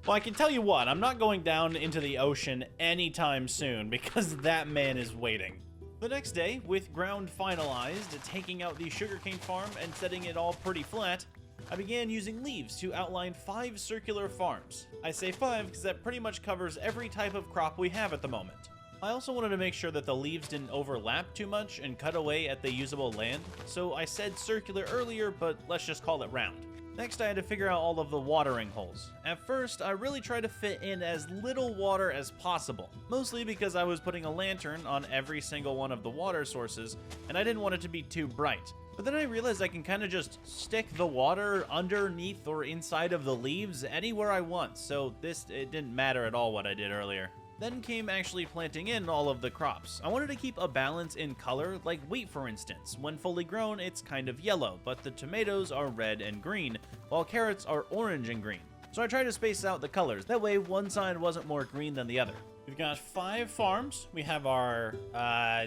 Well, I can tell you what, I'm not going down into the ocean anytime soon because that man is waiting. The next day, with ground finalized, taking out the sugarcane farm and setting it all pretty flat, I began using leaves to outline 5 circular farms. I say 5 because that pretty much covers every type of crop we have at the moment. I also wanted to make sure that the leaves didn't overlap too much and cut away at the usable land, so I said circular earlier, but let's just call it round. Next, I had to figure out all of the watering holes. At first, I really tried to fit in as little water as possible, mostly because I was putting a lantern on every single one of the water sources, and I didn't want it to be too bright. But then I realized I can kind of just stick the water underneath or inside of the leaves anywhere I want, so it didn't matter at all what I did earlier. Then came actually planting in all of the crops. I wanted to keep a balance in color, like wheat for instance. When fully grown, it's kind of yellow, but the tomatoes are red and green, while carrots are orange and green. So I tried to space out the colors, that way one side wasn't more green than the other. We've got 5 farms. We have our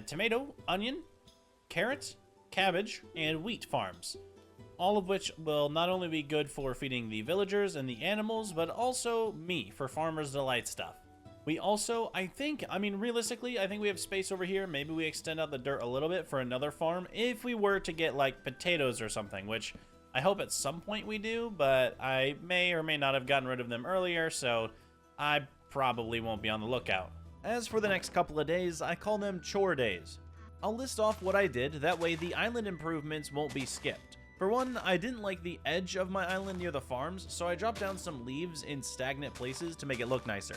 tomato, onion, carrot, cabbage, and wheat farms. All of which will not only be good for feeding the villagers and the animals, but also me for Farmer's Delight stuff. We also, realistically, I think we have space over here. Maybe we extend out the dirt a little bit for another farm if we were to get, like, potatoes or something, which I hope at some point we do, but I may or may not have gotten rid of them earlier, so I probably won't be on the lookout. As for the next couple of days, I call them chore days. I'll list off what I did, that way the island improvements won't be skipped. For one, I didn't like the edge of my island near the farms, so I dropped down some leaves in stagnant places to make it look nicer.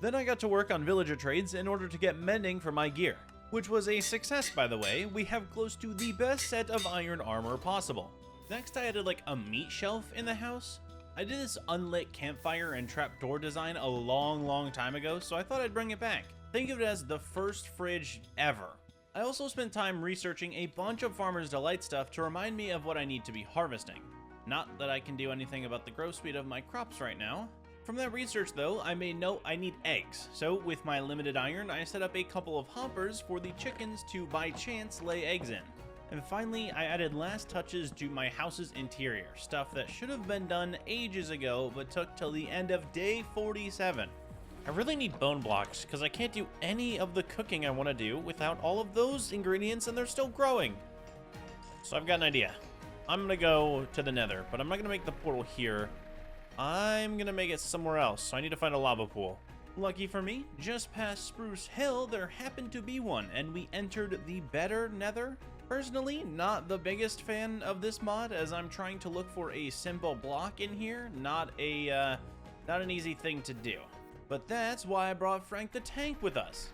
Then I got to work on villager trades in order to get mending for my gear, which was a success by the way. We have close to the best set of iron armor possible. Next I added like a meat shelf in the house. I did this unlit campfire and trapdoor design a long time ago, so I thought I'd bring it back. Think of it as the first fridge ever. I also spent time researching a bunch of Farmer's Delight stuff to remind me of what I need to be harvesting. Not that I can do anything about the growth speed of my crops right now. From that research though, I made note I need eggs, so with my limited iron, I set up a couple of hoppers for the chickens to by chance lay eggs in. And finally, I added last touches to my house's interior, stuff that should have been done ages ago but took till the end of day 47. I really need bone blocks, because I can't do any of the cooking I want to do without all of those ingredients and they're still growing. So I've got an idea. I'm gonna go to the Nether, but I'm not gonna make the portal here. I'm gonna make it somewhere else, so I need to find a lava pool. Lucky for me, just past Spruce Hill, there happened to be one, and we entered the better Nether. Personally, not the biggest fan of this mod, as I'm trying to look for a simple block in here, not an easy thing to do. But that's why I brought Frank the Tank with us.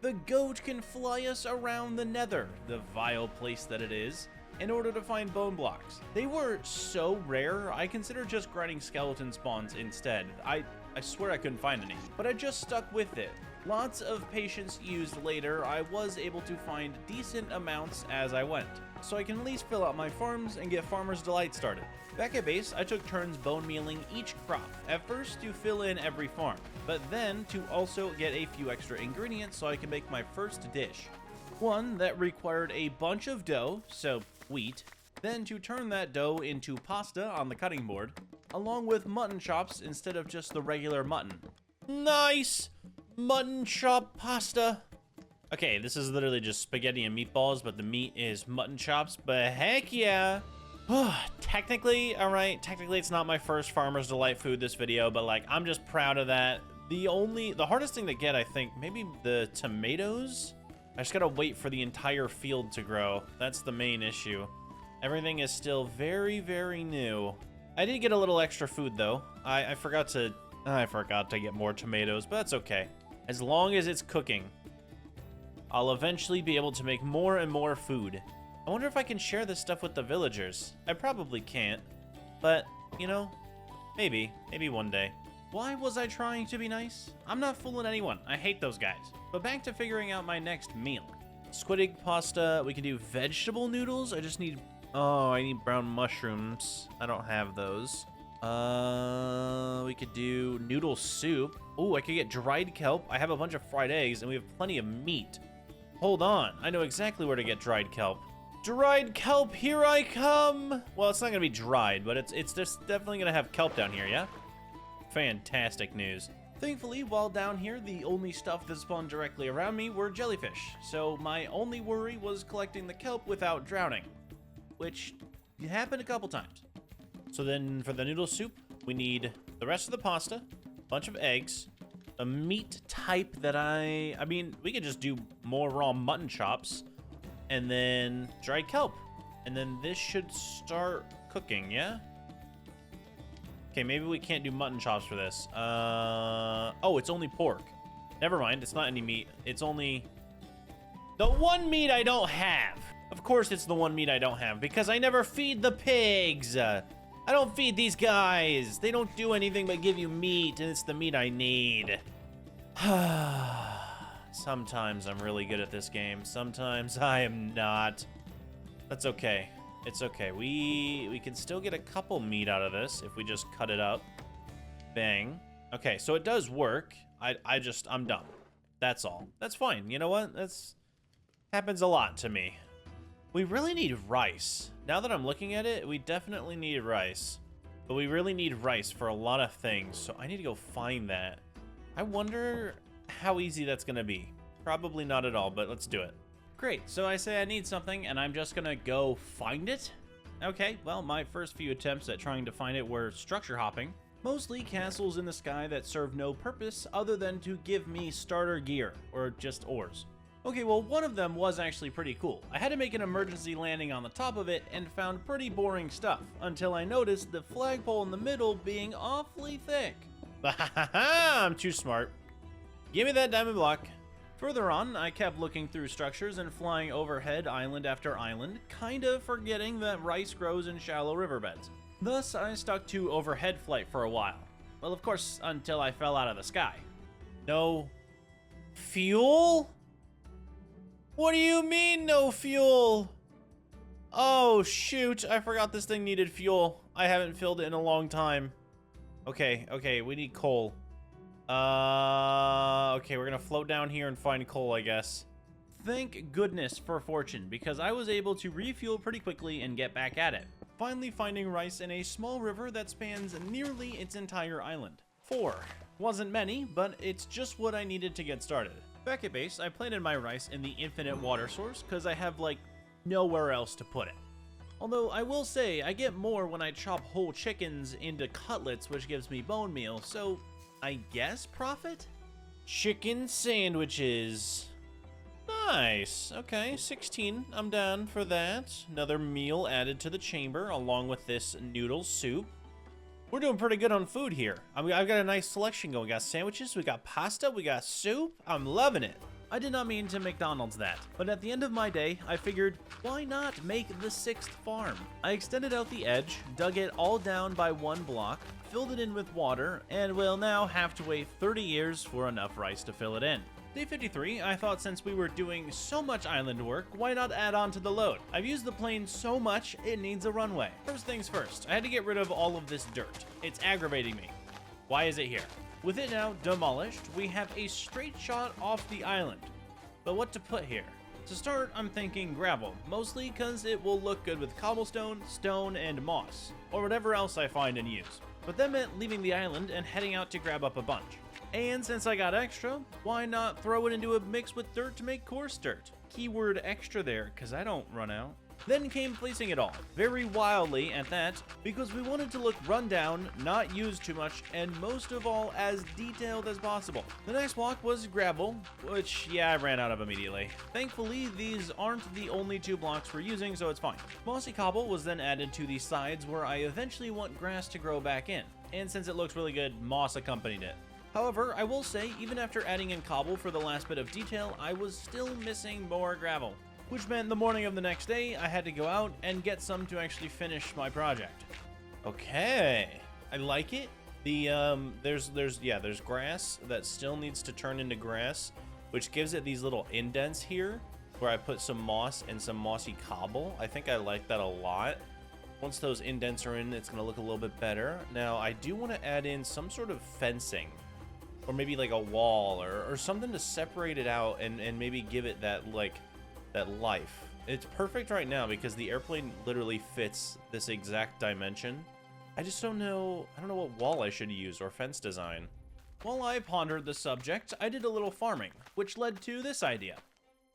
The goat can fly us around the Nether, the vile place that it is, in order to find bone blocks. They were so rare, I considered just grinding skeleton spawns instead. I swear I couldn't find any, but I just stuck with it. Lots of patience used later, I was able to find decent amounts as I went, so I can at least fill out my farms and get Farmer's Delight started. Back at base, I took turns bone mealing each crop, at first to fill in every farm, but then to also get a few extra ingredients so I can make my first dish. One that required a bunch of dough, so wheat, then to turn that dough into pasta on the cutting board, along with mutton chops instead of just the regular mutton. Nice! Mutton chop pasta! Okay, this is literally just spaghetti and meatballs, but the meat is mutton chops, but heck yeah! Technically, alright, it's not my first Farmer's Delight food this video, but like, I'm just proud of that. The hardest thing to get, I think, maybe the tomatoes? I just gotta wait for the entire field to grow. That's the main issue. Everything is still very, very new. I did get a little extra food though. I forgot to get more tomatoes, but that's okay. As long as it's cooking, I'll eventually be able to make more and more food. I wonder if I can share this stuff with the villagers. I probably can't, but you know, maybe one day. Why was I trying to be nice? I'm not fooling anyone. I hate those guys. But back to figuring out my next meal. Squid egg pasta. We can do vegetable noodles. I just need... Oh, I need brown mushrooms. I don't have those. We could do noodle soup. Oh, I could get dried kelp. I have a bunch of fried eggs, and we have plenty of meat. Hold on. I know exactly where to get dried kelp. Dried kelp, here I come! Well, it's not gonna be dried, but it's just definitely gonna have kelp down here, yeah? Fantastic news. Thankfully, while down here, the only stuff that spawned directly around me were jellyfish, so my only worry was collecting the kelp without drowning, which happened a couple times. So then for the noodle soup, we need the rest of the pasta, a bunch of eggs, a meat type that I mean, we could just do more raw mutton chops, and then dried kelp. And then this should start cooking, yeah? Okay, maybe we can't do mutton chops for this. Oh, it's only pork. Never mind, it's not any meat. It's only the one meat I don't have. Of course it's the one meat I don't have, because I never feed the pigs. I don't feed these guys. They don't do anything but give you meat, and it's the meat I need. Sometimes I'm really good at this game. Sometimes I am not. That's okay. It's okay. We can still get a couple meat out of this if we just cut it up. Bang. Okay, so it does work. I'm dumb. That's all. That's fine. You know what? That's happens a lot to me. We really need rice. Now that I'm looking at it, we definitely need rice. But we really need rice for a lot of things, so I need to go find that. I wonder how easy that's gonna be. Probably not at all, but let's do it. Great, so I say I need something, and I'm just gonna go find it? Okay, well, my first few attempts at trying to find it were structure hopping. Mostly castles in the sky that serve no purpose other than to give me starter gear, or just ores. Okay, well, one of them was actually pretty cool. I had to make an emergency landing on the top of it and found pretty boring stuff, until I noticed the flagpole in the middle being awfully thick. I'm too smart. Give me that diamond block. Further on, I kept looking through structures and flying overhead island after island, kind of forgetting that rice grows in shallow riverbeds. Thus, I stuck to overhead flight for a while. Well, of course, until I fell out of the sky. No fuel? What do you mean, no fuel? Oh, shoot, I forgot this thing needed fuel. I haven't filled it in a long time. Okay, we need coal. Okay, we're gonna float down here and find coal, I guess. Thank goodness for fortune, because I was able to refuel pretty quickly and get back at it. Finally finding rice in a small river that spans nearly its entire island. 4. Wasn't many, but it's just what I needed to get started. Back at base, I planted my rice in the infinite water source, because I have, like, nowhere else to put it. Although I will say, I get more when I chop whole chickens into cutlets, which gives me bone meal, so I guess profit? Chicken sandwiches. Nice. Okay, 16. I'm down for that. Another meal added to the chamber, along with this noodle soup. We're doing pretty good on food here. I've got a nice selection going. We got sandwiches, we got pasta, we got soup. I'm loving it. I did not mean to McDonald's that, but at the end of my day, I figured, why not make the 6th farm? I extended out the edge, dug it all down by 1 block, filled it in with water, and will now have to wait 30 years for enough rice to fill it in. Day 53, I thought since we were doing so much island work, why not add on to the load? I've used the plane so much, it needs a runway. First things first, I had to get rid of all of this dirt. It's aggravating me. Why is it here? With it now demolished, we have a straight shot off the island. But what to put here? To start, I'm thinking gravel, mostly because it will look good with cobblestone, stone, and moss, or whatever else I find and use. But that meant leaving the island and heading out to grab up a bunch. And since I got extra, why not throw it into a mix with dirt to make coarse dirt? Keyword extra there, because I don't run out. Then came placing it all, very wildly at that, because we wanted to look run down, not used too much, and most of all, as detailed as possible. The next block was gravel, which, yeah, I ran out of immediately. Thankfully, these aren't the only 2 blocks we're using, so it's fine. Mossy cobble was then added to the sides where I eventually want grass to grow back in, and since it looks really good, moss accompanied it. However, I will say, even after adding in cobble for the last bit of detail, I was still missing more gravel. Which meant the morning of the next day, I had to go out and get some to actually finish my project. Okay, I like it. There's grass that still needs to turn into grass, which gives it these little indents here, where I put some moss and some mossy cobble. I think I like that a lot. Once those indents are in, it's gonna look a little bit better. Now, I do want to add in some sort of fencing, or maybe like a wall, or something to separate it out and maybe give it that, like, that life. It's perfect right now because the airplane literally fits this exact dimension. I just don't know what wall I should use or fence design. While I pondered the subject, I did a little farming, which led to this idea.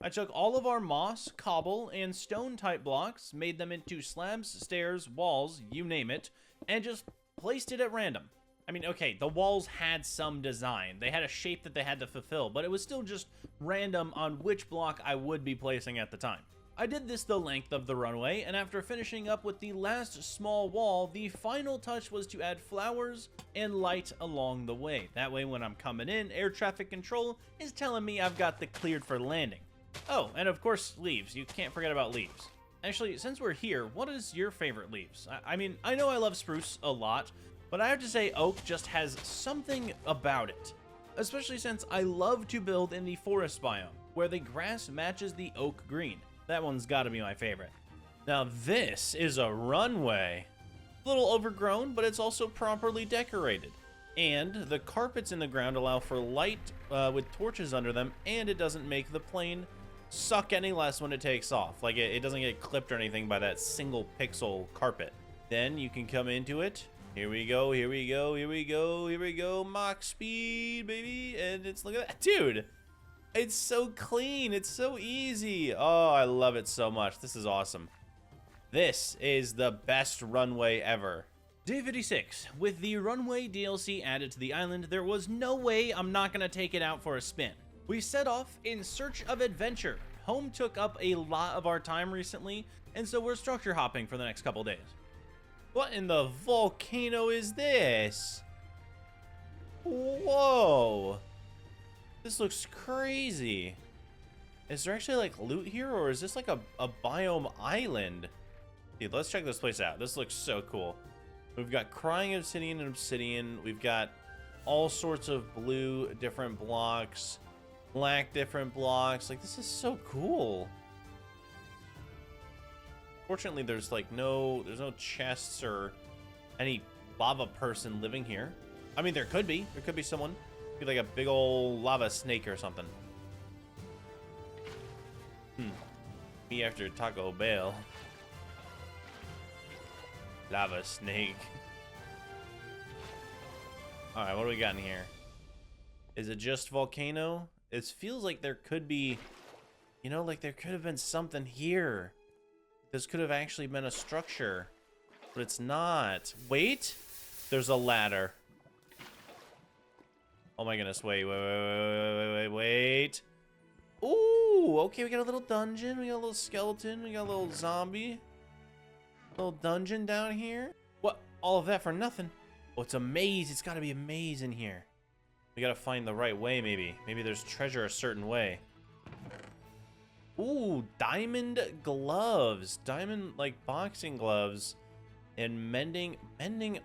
I took all of our moss, cobble, and stone type blocks, made them into slabs, stairs, walls, you name it, and just placed it at random. I mean, okay, the walls had some design. They had a shape that they had to fulfill, but it was still just random on which block I would be placing at the time. I did this the length of the runway, and after finishing up with the last small wall, the final touch was to add flowers and light along the way. That way, when I'm coming in, air traffic control is telling me I've got the cleared for landing. Oh, and of course, leaves. You can't forget about leaves. Actually, since we're here, what is your favorite leaves? I mean, I know I love spruce a lot, but I have to say oak just has something about it. Especially since I love to build in the forest biome, where the grass matches the oak green. That one's gotta be my favorite. Now this is a runway. A little overgrown, but it's also properly decorated. And the carpets in the ground allow for light with torches under them, and it doesn't make the plane suck any less when it takes off. Like it doesn't get clipped or anything by that single pixel carpet. Then you can come into it. Here we go, here we go, here we go, here we go. Mach speed, baby. And it's, look at that. Dude, it's so clean. It's so easy. Oh, I love it so much. This is awesome. This is the best runway ever. Day 56. With the runway DLC added to the island, there was no way I'm not going to take it out for a spin. We set off in search of adventure. Home took up a lot of our time recently, and so we're structure hopping for the next couple days. What in the volcano is this? Whoa. This looks crazy. Is there actually like loot here, or is this like a biome island? Dude, let's check this place out. This looks so cool. We've got crying obsidian and obsidian. We've got all sorts of blue different blocks, black different blocks. Like, this is so cool. Fortunately, there's like no chests or any lava person living here. I mean, there could be someone. Could be like a big old lava snake or something. Me after Taco Bell. Lava snake. All right, what do we got in here? Is it just volcano? It feels like there could be, you know, like there could have been something here. This could have actually been a structure, but it's not. Wait, there's a ladder. Oh my goodness, wait. Ooh, okay, we got a little dungeon, we got a little skeleton, we got a little zombie. Little dungeon down here. What? All of that for nothing? Oh, it's a maze. It's got to be a maze in here. We got to find the right way, maybe. Maybe there's treasure a certain way. Ooh, diamond gloves. Diamond, like, boxing gloves. And mending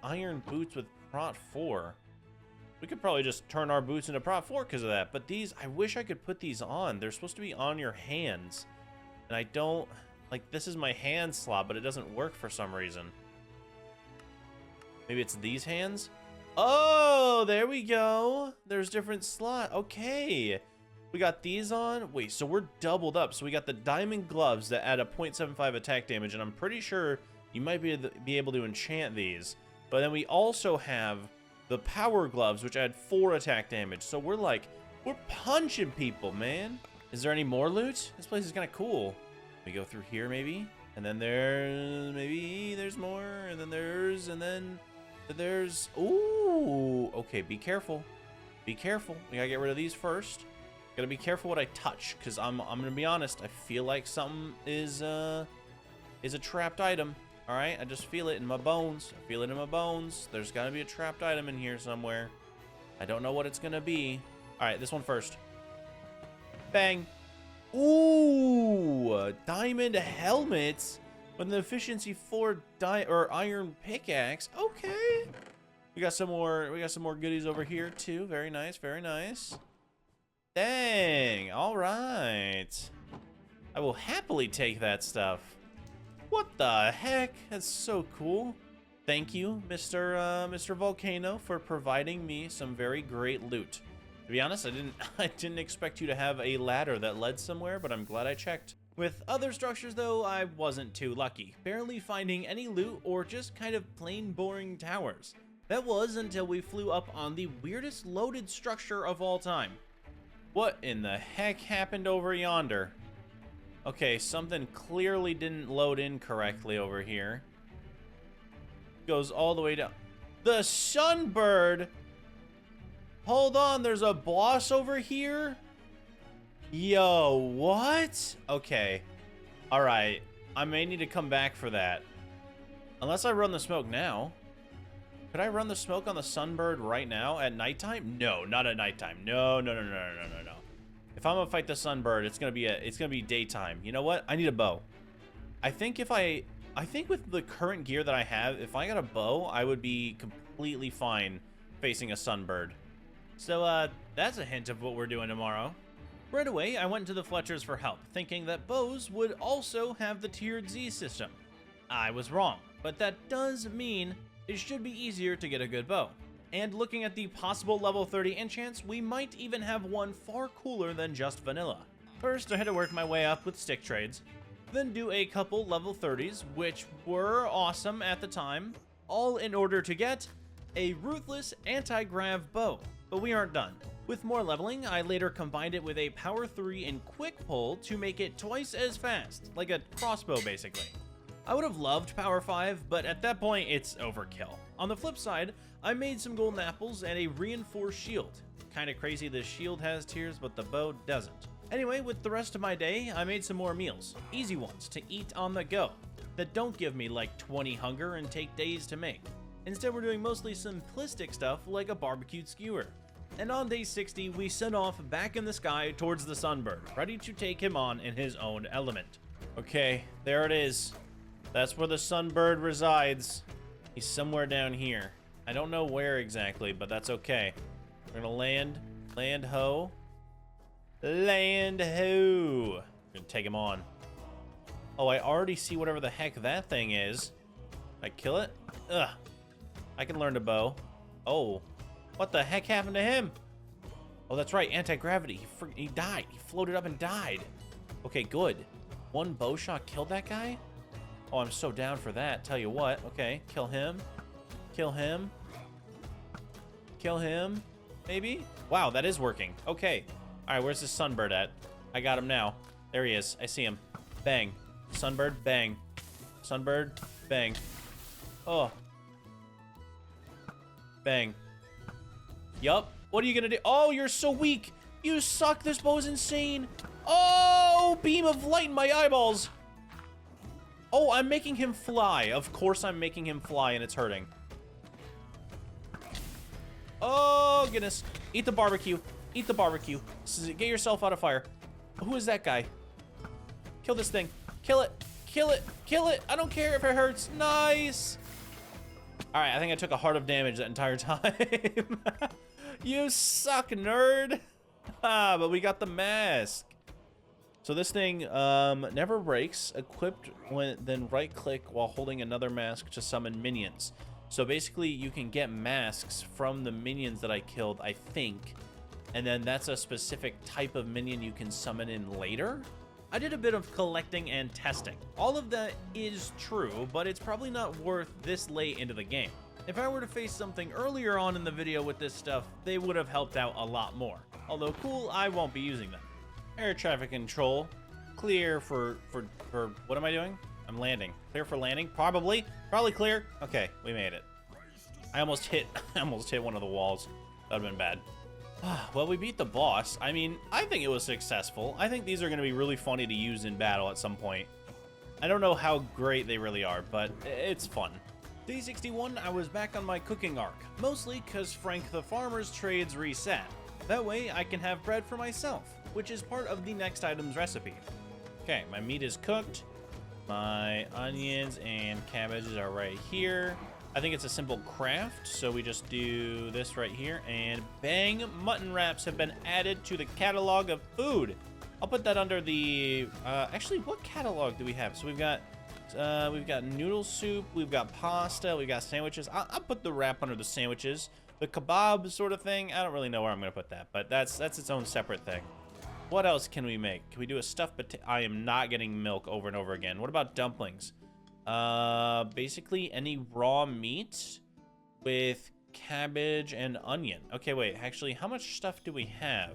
iron boots with Prot 4. We could probably just turn our boots into Prot 4 because of that. But these, I wish I could put these on. They're supposed to be on your hands. And I don't... Like, this is my hand slot, but it doesn't work for some reason. Maybe it's these hands? Oh, there we go. There's different slot. Okay. We got these on. Wait, so we're doubled up. So we got the diamond gloves that add a 0.75 attack damage, and I'm pretty sure you might be able to enchant these. But then we also have the power gloves, which add 4 attack damage. So we're punching people, man. Is there any more loot? This place is kind of cool. We go through here, maybe, and then there's more, and then there's, ooh, okay, be careful. We gotta get rid of these first. Gotta be careful what I touch, because I'm gonna be honest, I feel like something is a trapped item. All right, I just feel it in my bones. There's gotta be a trapped item in here somewhere. I don't know what it's gonna be. All right, this one first. Bang. Ooh, diamond helmets with an efficiency 4 iron pickaxe. Okay, we got some more goodies over here too. Very nice. Dang. All right, I will happily take that stuff. What the heck? That's so cool. Thank you, Mr. Volcano, for providing me some very great loot. To be honest, I didn't expect you to have a ladder that led somewhere, but I'm glad I checked. With other structures, though, I wasn't too lucky, barely finding any loot or just kind of plain boring towers. That was until we flew up on the weirdest loaded structure of all time. What in the heck happened over yonder? Okay, something clearly didn't load in correctly over here. Goes all the way down. The Sunbird! Hold on, there's a boss over here? Yo, what? Okay. Alright, I may need to come back for that. Unless I run the smoke now. Could I run the smoke on the Sunbird right now at nighttime? No, not at nighttime. No. If I'm gonna fight the Sunbird, it's gonna be daytime. You know what? I need a bow. I think with the current gear that I have, if I got a bow, I would be completely fine facing a Sunbird. So, that's a hint of what we're doing tomorrow. Right away, I went to the Fletchers for help, thinking that bows would also have the tiered Z system. I was wrong, but that does mean it should be easier to get a good bow. And looking at the possible level 30 enchants, we might even have one far cooler than just vanilla. First, I had to work my way up with stick trades, then do a couple level 30s, which were awesome at the time, all in order to get a ruthless anti-grav bow. But we aren't done. With more leveling, I later combined it with a power 3 and quick pull to make it twice as fast, like a crossbow basically. I would have loved power 5, but at that point it's overkill. On the flip side, I made some golden apples and a reinforced shield. Kinda crazy the shield has tiers, but the bow doesn't. Anyway, with the rest of my day, I made some more meals, easy ones to eat on the go, that don't give me like 20 hunger and take days to make. Instead, we're doing mostly simplistic stuff like a barbecued skewer. And on day 60, we set off back in the sky towards the Sunbird, ready to take him on in his own element. Okay, there it is. That's where the Sunbird resides. He's somewhere down here. I don't know where exactly, but that's okay. We're gonna land ho. Land ho. We're gonna take him on. Oh, I already see whatever the heck that thing is. I kill it? Ugh. I can learn to bow. Oh, what the heck happened to him? Oh, that's right, anti-gravity. He died. He floated up and died. Okay, good. One bow shot killed that guy? Oh, I'm so down for that. Tell you what. Okay, kill him. Kill him. Kill him. Maybe? Wow, that is working. Okay. All right, where's this Sunbird at? I got him now. There he is. I see him. Bang. Sunbird, bang. Sunbird. Bang. Oh. Bang. Yup. What are you gonna do? Oh, you're so weak. You suck. This bow is insane. Oh, beam of light in my eyeballs. Oh, I'm making him fly. Of course I'm making him fly, and it's hurting. Oh, goodness. Eat the barbecue. Eat the barbecue. Get yourself out of fire. Who is that guy? Kill this thing. Kill it. Kill it. Kill it. I don't care if it hurts. Nice. All right, I think I took a heart of damage that entire time. You suck, nerd. Ah, but we got the mask. So this thing never breaks. Equipped when then right-click while holding another mask to summon minions. So basically, you can get masks from the minions that I killed, I think. And then that's a specific type of minion you can summon in later. I did a bit of collecting and testing. All of that is true, but it's probably not worth this late into the game. If I were to face something earlier on in the video with this stuff, they would have helped out a lot more. Although cool, I won't be using them. Air traffic control. Clear for what am I doing? I'm landing. Clear for landing? Probably clear. Okay, we made it. I almost hit one of the walls. That'd have been bad. Well, we beat the boss. I mean, I think it was successful. I think these are going to be really funny to use in battle at some point. I don't know how great they really are, but it's fun. Day 61, I was back on my cooking arc. Mostly because Frank the Farmer's trades reset. That way, I can have bread for myself, which is part of the next item's recipe. Okay, my meat is cooked. My onions and cabbages are right here. I think it's a simple craft, so we just do this right here, and bang, mutton wraps have been added to the catalog of food. I'll put that under the, actually, what catalog do we have? So we've got noodle soup, we've got pasta, we've got sandwiches. I'll put the wrap under the sandwiches. The kebab sort of thing, I don't really know where I'm gonna put that, but that's its own separate thing. What else can we make? Can we do a stuffed potato? I am not getting milk over and over again. What about dumplings? Basically any raw meat with cabbage and onion. Okay, wait, actually, how much stuff do we have?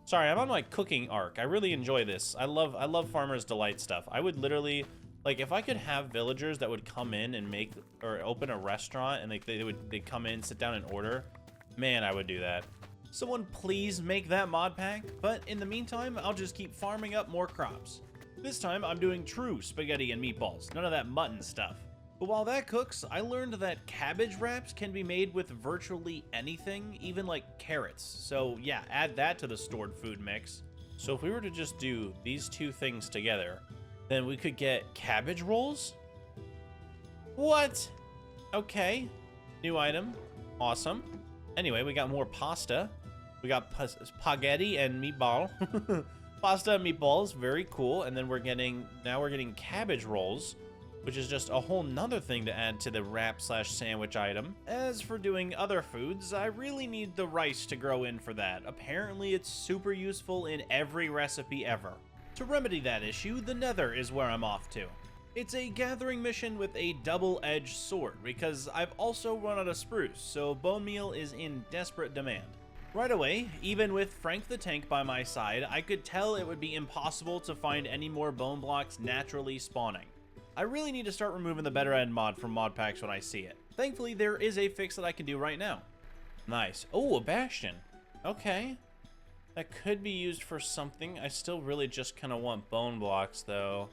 Sorry, I'm on my cooking arc. I really enjoy this. I love Farmer's Delight stuff. I would literally, like, if I could have villagers that would come in and make, or open a restaurant, and they'd come in, sit down and order, man, I would do that. Someone please make that mod pack, but in the meantime, I'll just keep farming up more crops. This time, I'm doing true spaghetti and meatballs, none of that mutton stuff. But while that cooks, I learned that cabbage wraps can be made with virtually anything, even like carrots. So yeah, add that to the stored food mix. So if we were to just do these two things together, then we could get cabbage rolls? What? Okay, new item, awesome. Anyway, we got more pasta. We got spaghetti and meatball. Pasta and meatballs, very cool. And then now we're getting cabbage rolls, which is just a whole nother thing to add to the wrap/sandwich item. As for doing other foods, I really need the rice to grow in for that. Apparently, it's super useful in every recipe ever. To remedy that issue, the Nether is where I'm off to. It's a gathering mission with a double-edged sword, because I've also run out of spruce, so bone meal is in desperate demand. Right away, even with Frank the Tank by my side, I could tell it would be impossible to find any more bone blocks naturally spawning. I really need to start removing the better end mod from mod packs when I see it. Thankfully, there is a fix that I can do right now. Nice. Oh, a bastion. Okay. That could be used for something. I still really just kind of want bone blocks, though.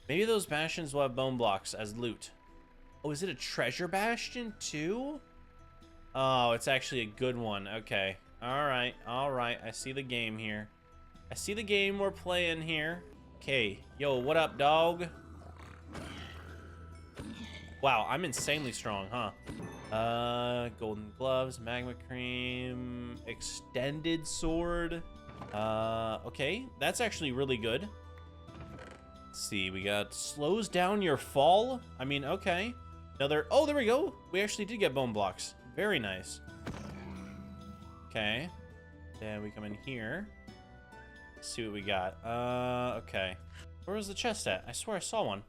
Maybe those bastions will have bone blocks as loot. Oh, is it a treasure bastion, too? Oh, it's actually a good one. Okay. Alright, alright. I see the game here. I see the game we're playing here. Okay. Yo, what up, dog? Wow, I'm insanely strong, huh? Golden gloves, magma cream, extended sword. Okay, that's actually really good. Let's see, we got slows down your fall. I mean, okay. Another, oh, there we go. We actually did get bone blocks. Very nice. Okay. Then we come in here. Let's see what we got. Okay. Where was the chest at? I swear I saw one.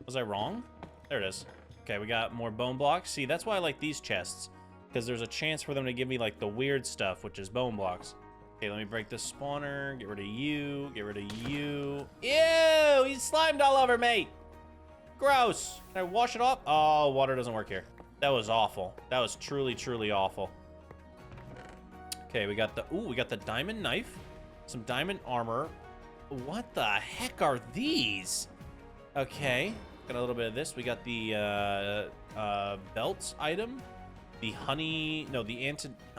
Was I wrong? There it is. Okay, we got more bone blocks. See, that's why I like these chests, because there's a chance for them to give me, like, the weird stuff, which is bone blocks. Okay, let me break this spawner. Get rid of you. Get rid of you. Ew! He slimed all over me! Gross. Can I wash it off? Oh, water doesn't work here. That was awful. That was truly, truly awful. Okay, we got the diamond knife, some diamond armor. What the heck are these? Okay, got a little bit of this. We got the belt item, the honey. No,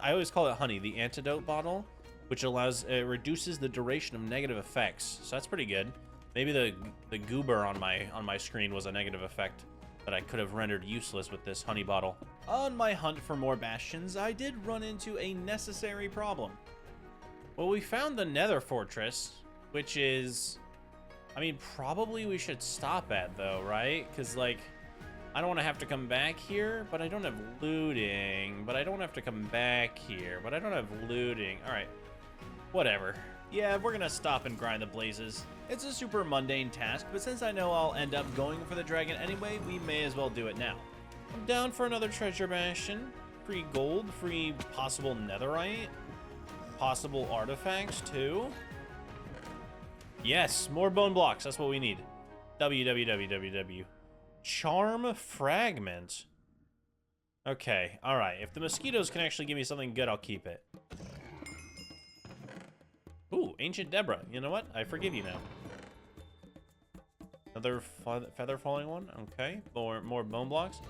I always call it honey. The antidote bottle, which reduces the duration of negative effects. So that's pretty good. Maybe the goober on my screen was a negative effect that I could have rendered useless with this honey bottle. On my hunt for more bastions, I did run into a necessary problem. Well, we found the Nether Fortress, which is, I mean, probably we should stop at though, right? Because like, I don't want to have to come back here, but I don't have looting. But I don't have to come back here, but I don't have looting. All right, whatever. Yeah, we're gonna stop and grind the blazes. It's a super mundane task, but since I know I'll end up going for the dragon anyway, we may as well do it now. I'm down for another treasure bastion. Free gold, free possible netherite, possible artifacts too. Yes, more bone blocks, that's what we need. www. Charm fragment. Okay, all right. If the mosquitoes can actually give me something good, I'll keep it. Ooh, Ancient Deborah. You know what? I forgive you now. Another feather falling one. Okay, more bone blocks.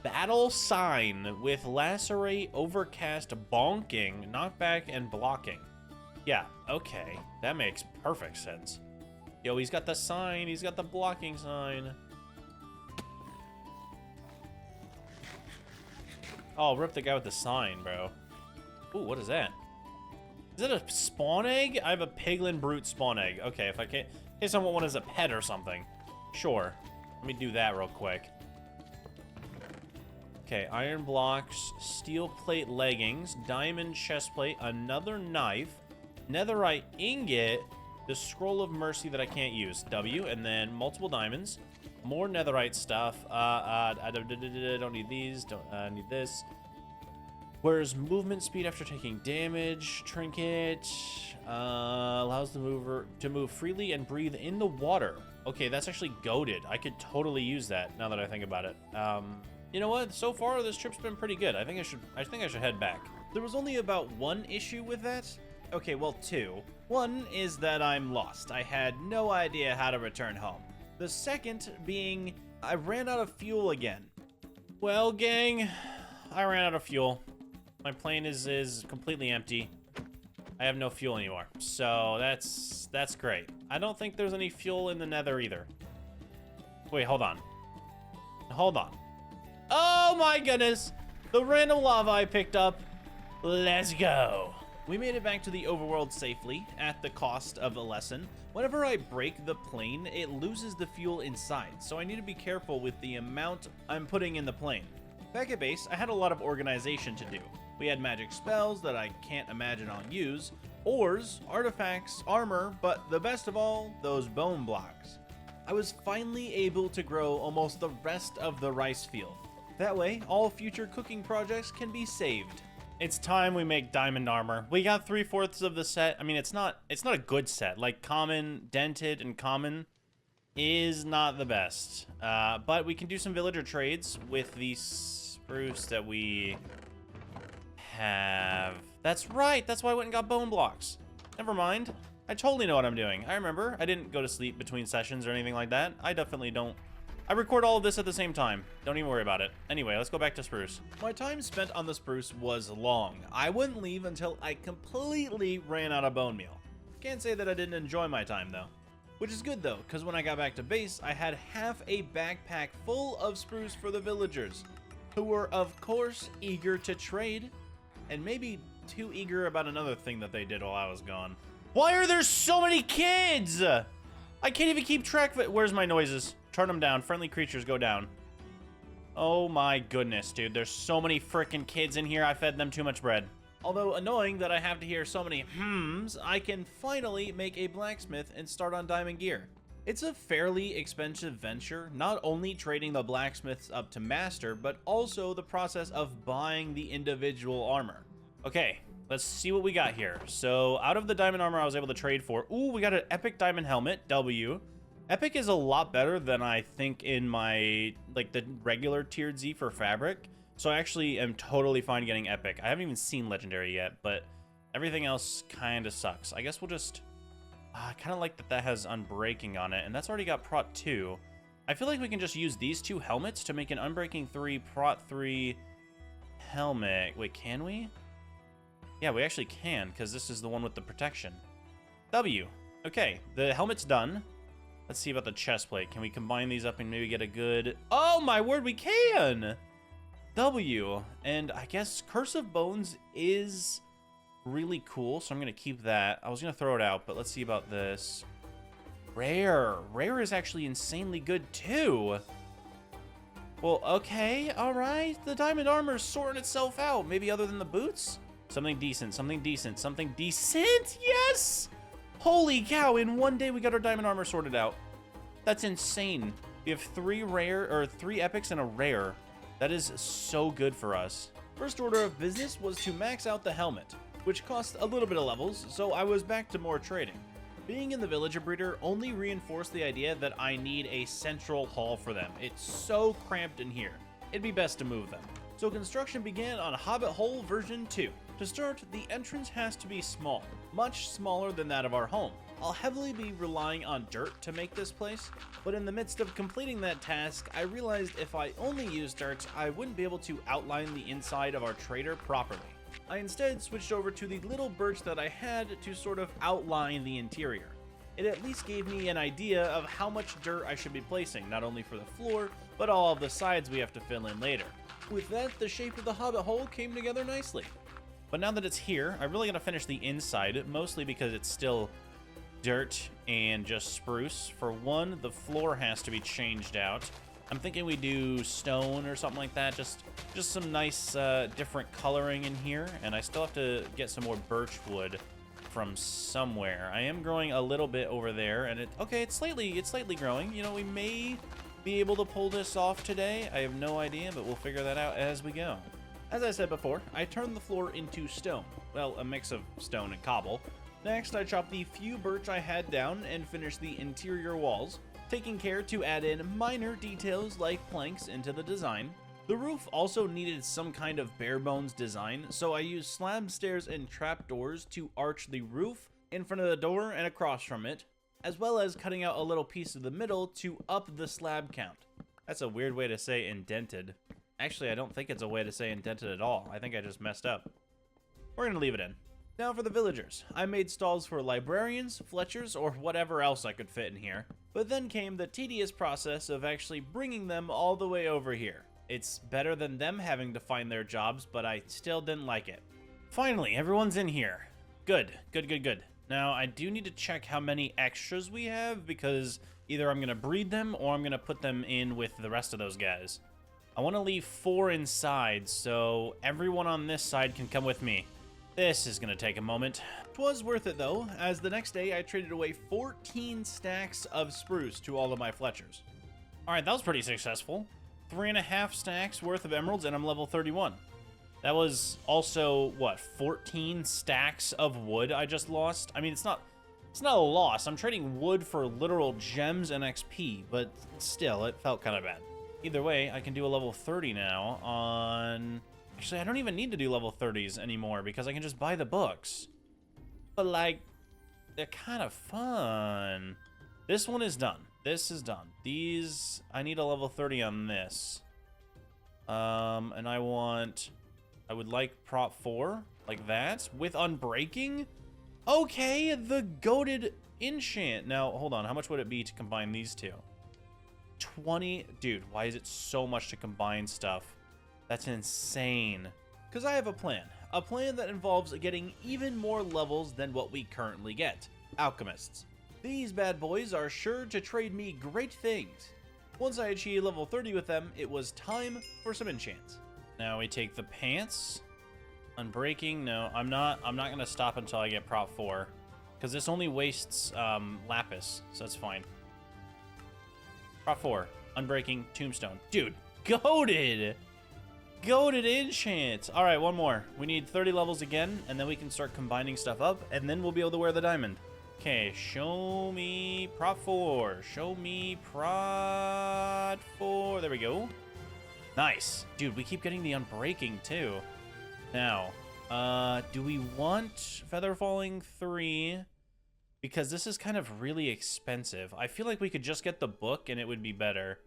Battle sign with lacerate, overcast, bonking, knockback, and blocking. Yeah, okay. That makes perfect sense. Yo, he's got the sign. He's got the blocking sign. Oh, rip the guy with the sign, bro. Ooh, what is that? Is it a spawn egg? I have a piglin brute spawn egg. Okay, if I can't, in case I want one as a pet or something. Sure. Let me do that real quick. Okay, iron blocks, steel plate leggings, diamond chest plate, another knife, netherite ingot, the scroll of mercy that I can't use, W, and then multiple diamonds, more netherite stuff. I don't need these. Don't need this. Whereas movement speed after taking damage, trinket, allows the mover to move freely and breathe in the water. Okay, that's actually goated. I could totally use that now that I think about it. You know what? So far, this trip's been pretty good. I think I should head back. There was only about one issue with that. Okay, well, two. One is that I'm lost. I had no idea how to return home. The second being, I ran out of fuel again. Well, gang, I ran out of fuel. My plane is completely empty. I have no fuel anymore. So that's great. I don't think there's any fuel in the nether either. Wait, hold on. Hold on. Oh my goodness! The random lava I picked up. Let's go. We made it back to the overworld safely at the cost of a lesson. Whenever I break the plane, it loses the fuel inside, so I need to be careful with the amount I'm putting in the plane. Back at base, I had a lot of organization to do. We had magic spells that I can't imagine I'll use, ores, artifacts, armor, but the best of all, those bone blocks. I was finally able to grow almost the rest of the rice field. That way, all future cooking projects can be saved. It's time we make diamond armor. We got 3/4 of the set. I mean, it's not a good set. Like common, dented, and common is not the best. But we can do some villager trades with the spruce that we have. That's right. That's why I went and got bone blocks. Never mind. I totally know what I'm doing. I remember. I didn't go to sleep between sessions or anything like that. I definitely don't. I record all of this at the same time. Don't even worry about it. Anyway, let's go back to spruce. My time spent on the spruce was long. I wouldn't leave until I completely ran out of bone meal. Can't say that I didn't enjoy my time though. Which is good though, because when I got back to base, I had half a backpack full of spruce for the villagers, who were of course eager to trade, and maybe too eager about another thing that they did while I was gone. Why are there so many kids? I can't even keep track of it. Where's my noises? Turn them down. Friendly creatures go down. Oh my goodness, dude. There's so many frickin' kids in here. I fed them too much bread. Although annoying that I have to hear so many hmms, I can finally make a blacksmith and start on diamond gear. It's a fairly expensive venture, not only trading the blacksmiths up to master, but also the process of buying the individual armor. Okay, let's see what we got here. So out of the diamond armor I was able to trade for, ooh, we got an epic diamond helmet, W. Epic is a lot better than I think in my, like, the regular tiered Z for fabric. So I actually am totally fine getting epic. I haven't even seen legendary yet, but everything else kind of sucks. I guess we'll just... I kind of like that that has unbreaking on it, and that's already got prot 2. I feel like we can just use these 2 helmets to make an unbreaking 3, prot 3 helmet. Wait, can we? Yeah, we actually can, because this is the one with the protection. W. Okay, the helmet's done. Let's see about the chest plate. Can we combine these up and maybe get a good... Oh my word, we can! W. And I guess Curse of Bones is really cool, so I'm going to keep that. I was going to throw it out, but let's see about this. Rare. Rare is actually insanely good too. Well, okay, all right. The diamond armor is sorting itself out. Maybe other than the boots? Something decent, something decent, something decent. Yes! Holy cow, in one day we got our diamond armor sorted out. That's insane. We have 3 epics and a rare. That is so good for us. First order of business was to max out the helmet, which cost a little bit of levels, so I was back to more trading. Being in the villager breeder only reinforced the idea that I need a central hall for them. It's so cramped in here. It'd be best to move them. So construction began on Hobbit Hole version 2. To start, the entrance has to be small, much smaller than that of our home. I'll heavily be relying on dirt to make this place, but in the midst of completing that task, I realized if I only used dirt, I wouldn't be able to outline the inside of our trader properly. I instead switched over to the little birch that I had to sort of outline the interior. It at least gave me an idea of how much dirt I should be placing, not only for the floor, but all of the sides we have to fill in later. With that, the shape of the Hobbit Hole came together nicely. But now that it's here, I really gotta finish the inside, mostly because it's still dirt and just spruce. For one, the floor has to be changed out. I'm thinking we do stone or something like that, just some nice different coloring in here, and I still have to get some more birch wood from somewhere. I am growing a little bit over there, and it's slightly growing. You know, we may be able to pull this off today. I have no idea, but we'll figure that out as we go. As I said before, I turned the floor into stone. Well, a mix of stone and cobble. Next, I chopped the few birch I had down and finished the interior walls, taking care to add in minor details like planks into the design. The roof also needed some kind of bare bones design, so I used slab stairs and trapdoors to arch the roof in front of the door and across from it, as well as cutting out a little piece of the middle to up the slab count. That's a weird way to say indented. Actually, I don't think it's a way to say indented at all. I think I just messed up. We're gonna leave it in. Now for the villagers. I made stalls for librarians, fletchers, or whatever else I could fit in here. But then came the tedious process of actually bringing them all the way over here. It's better than them having to find their jobs, but I still didn't like it. Finally, everyone's in here. Good. Now, I do need to check how many extras we have, because either I'm gonna breed them or I'm gonna put them in with the rest of those guys. I want to leave 4 inside, so everyone on this side can come with me. This is going to take a moment. 'Twas worth it though, as the next day I traded away 14 stacks of spruce to all of my fletchers. Alright, that was pretty successful. 3.5 stacks worth of emeralds, and I'm level 31. That was also, what, 14 stacks of wood I just lost? I mean, it's not a loss. I'm trading wood for literal gems and XP, but still, it felt kind of bad. Either way, I can do a level 30 now on... Actually, I don't even need to do level 30s anymore because I can just buy the books. But, like, they're kind of fun. This one is done. This is done. These... I need a level 30 on this. And I would like prop 4, like that, with unbreaking. Okay, the goated enchant. Now, hold on. How much would it be to combine these two? 20. Dude, why is it so much to combine stuff? That's insane. Because I have a plan that involves getting even more levels than what we currently get. Alchemists. These bad boys are sure to trade me great things. Once I achieved level 30 with them, it was time for some enchants. Now we take the pants. Unbreaking. No, I'm not gonna stop until I get prop 4, because this only wastes lapis, so that's fine. Prop 4, unbreaking, tombstone. Dude, goated enchant. All right, one more. We need 30 levels again, and then we can start combining stuff up, and then we'll be able to wear the diamond. Okay, show me prot 4. Show me prot 4. There we go. Nice. Dude, we keep getting the unbreaking too. Now, do we want feather falling 3? Because this is kind of really expensive. I feel like we could just get the book and it would be better.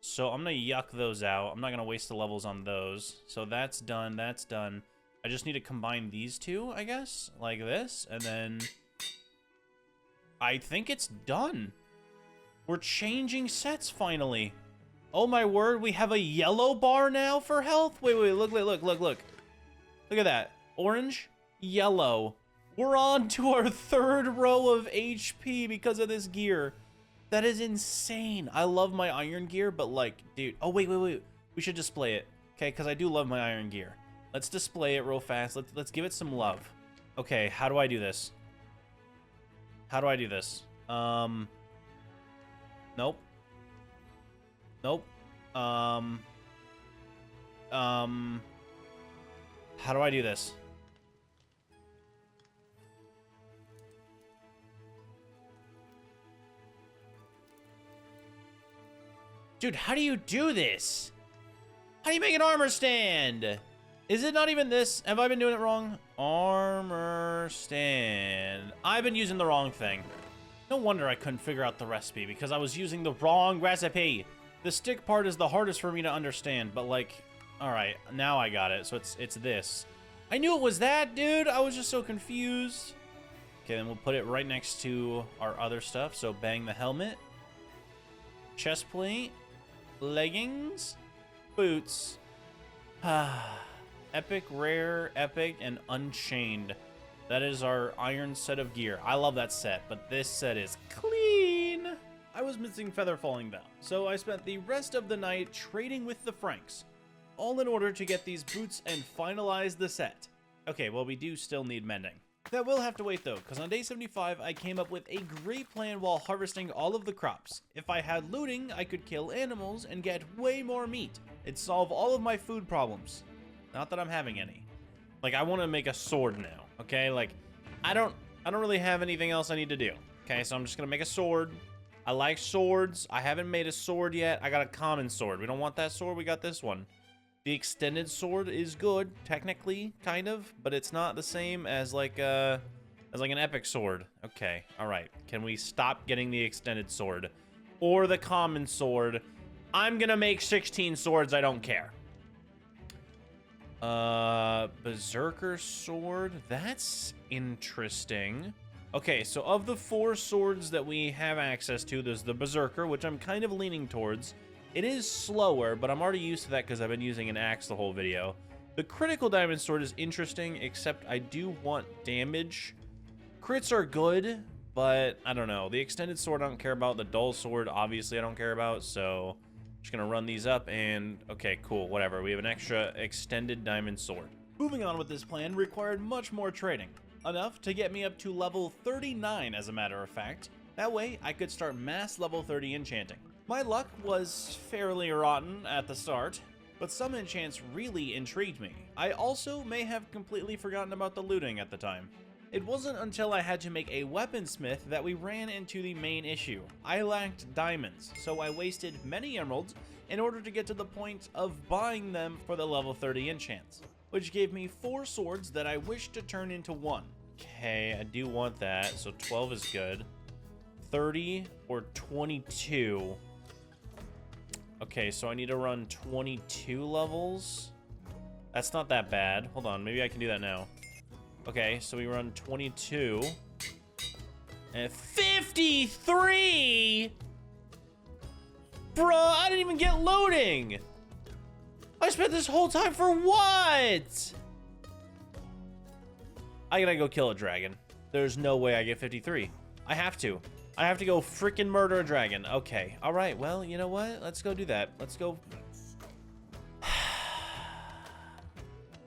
So I'm going to yuck those out. I'm not going to waste the levels on those. So that's done. That's done. I just need to combine these two, I guess. Like this. And then I think it's done. We're changing sets finally. Oh my word. We have a yellow bar now for health. Wait, look. Look at that. Orange, yellow. We're on to our 3rd row of HP because of this gear. That is insane. I love my iron gear, but like, dude. Oh, wait. We should display it. Okay, because I do love my iron gear. Let's display it real fast. Let's give it some love. Okay, how do I do this? How do I do this? Nope. Nope. How do I do this? Dude, how do you do this? How do you make an armor stand? Is it not even this? Have I been doing it wrong? Armor stand. I've been using the wrong thing. No wonder I couldn't figure out the recipe, because I was using the wrong recipe. The stick part is the hardest for me to understand, but like, all right, now I got it. So it's this. I knew it was that, dude. I was just so confused. Okay, then we'll put it right next to our other stuff. So bang the helmet, chest plate, leggings, boots. Epic, rare, epic, and unchained. That is our iron set of gear. I love that set, but this set is clean. I was missing feather falling down, so I spent the rest of the night trading with the Franks, all in order to get these boots and finalize the set. Okay, well, we do still need mending. That will have to wait though, because on day 75, I came up with a great plan while harvesting all of the crops. If I had looting, I could kill animals and get way more meat. It'd solve all of my food problems. Not that I'm having any. Like, I want to make a sword now, okay? Like, I don't really have anything else I need to do. Okay, so I'm just gonna make a sword. I like swords. I haven't made a sword yet. I got a common sword. We don't want that sword. We got this one. The extended sword is good, technically, kind of, but it's not the same as like an epic sword. Okay, all right. Can we stop getting the extended sword or the common sword? I'm gonna make 16 swords. I don't care. Berserker sword. That's interesting. Okay, so of the 4 swords that we have access to, there's the Berserker, which I'm kind of leaning towards. It is slower, but I'm already used to that because I've been using an axe the whole video. The critical diamond sword is interesting, except I do want damage. Crits are good, but I don't know. The extended sword I don't care about. The dull sword, obviously, I don't care about, so I'm just gonna run these up and okay, cool, whatever. We have an extra extended diamond sword. Moving on with this plan required much more trading. Enough to get me up to level 39, as a matter of fact. That way, I could start mass level 30 enchanting. My luck was fairly rotten at the start, but some enchants really intrigued me. I also may have completely forgotten about the looting at the time. It wasn't until I had to make a weaponsmith that we ran into the main issue. I lacked diamonds, so I wasted many emeralds in order to get to the point of buying them for the level 30 enchants, which gave me 4 swords that I wish to turn into 1. Okay, I do want that, so 12 is good. 30 or 22. Okay, so I need to run 22 levels. That's not that bad. Hold on, maybe I can do that now. Okay, so we run 22. And 53! Bruh, I didn't even get loading! I spent this whole time for what? I gotta go kill a dragon. There's no way I get 53. I have to. I have to go freaking murder a dragon. Okay. All right. Well, you know what? Let's go do that. Let's go.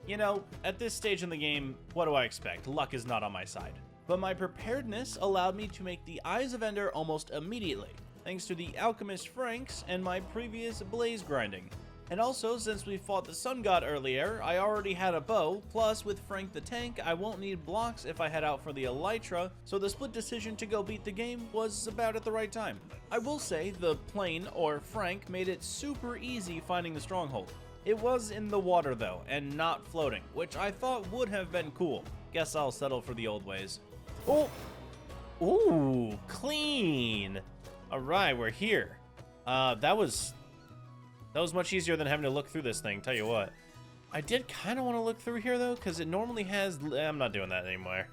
You know, at this stage in the game, what do I expect? Luck is not on my side. But my preparedness allowed me to make the Eyes of Ender almost immediately, thanks to the Alchemist Franks and my previous blaze grinding. And also, since we fought the sun god earlier, I already had a bow, plus with Frank the tank, I won't need blocks if I head out for the elytra, so the split decision to go beat the game was about at the right time. I will say, the plane, or Frank, made it super easy finding the stronghold. It was in the water though, and not floating, which I thought would have been cool. Guess I'll settle for the old ways. Oh! Ooh, clean! Alright, we're here. That was much easier than having to look through this thing, tell you what. I did kind of want to look through here, though, because it normally has... I'm not doing that anymore.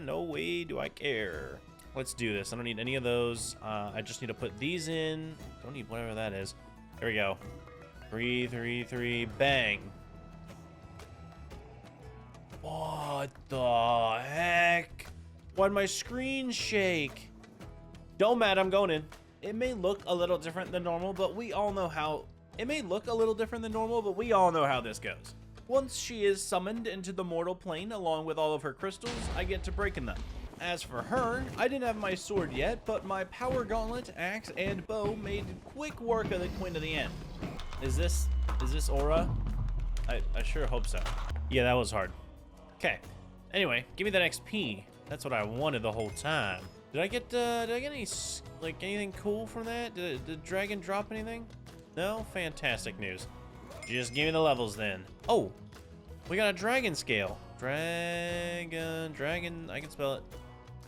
No way do I care. Let's do this. I don't need any of those. I just need to put these in. Don't need whatever that is. There we go. 3, 3, 3, bang. What the heck? Why'd my screen shake? Don't matter, I'm going in. It may look a little different than normal, but we all know how... this goes. Once she is summoned into the mortal plane along with all of her crystals, I get to breaking them. As for her, I didn't have my sword yet, but my power gauntlet, axe, and bow made quick work of the Queen of the End. Is this Aura? I sure hope so. Yeah, that was hard. Okay. Anyway, give me that XP. That's what I wanted the whole time. Did I get any, like, anything cool from that? Did the dragon drop anything? No? Fantastic news. Just give me the levels then. Oh, we got a dragon scale. Dragon, I can spell it.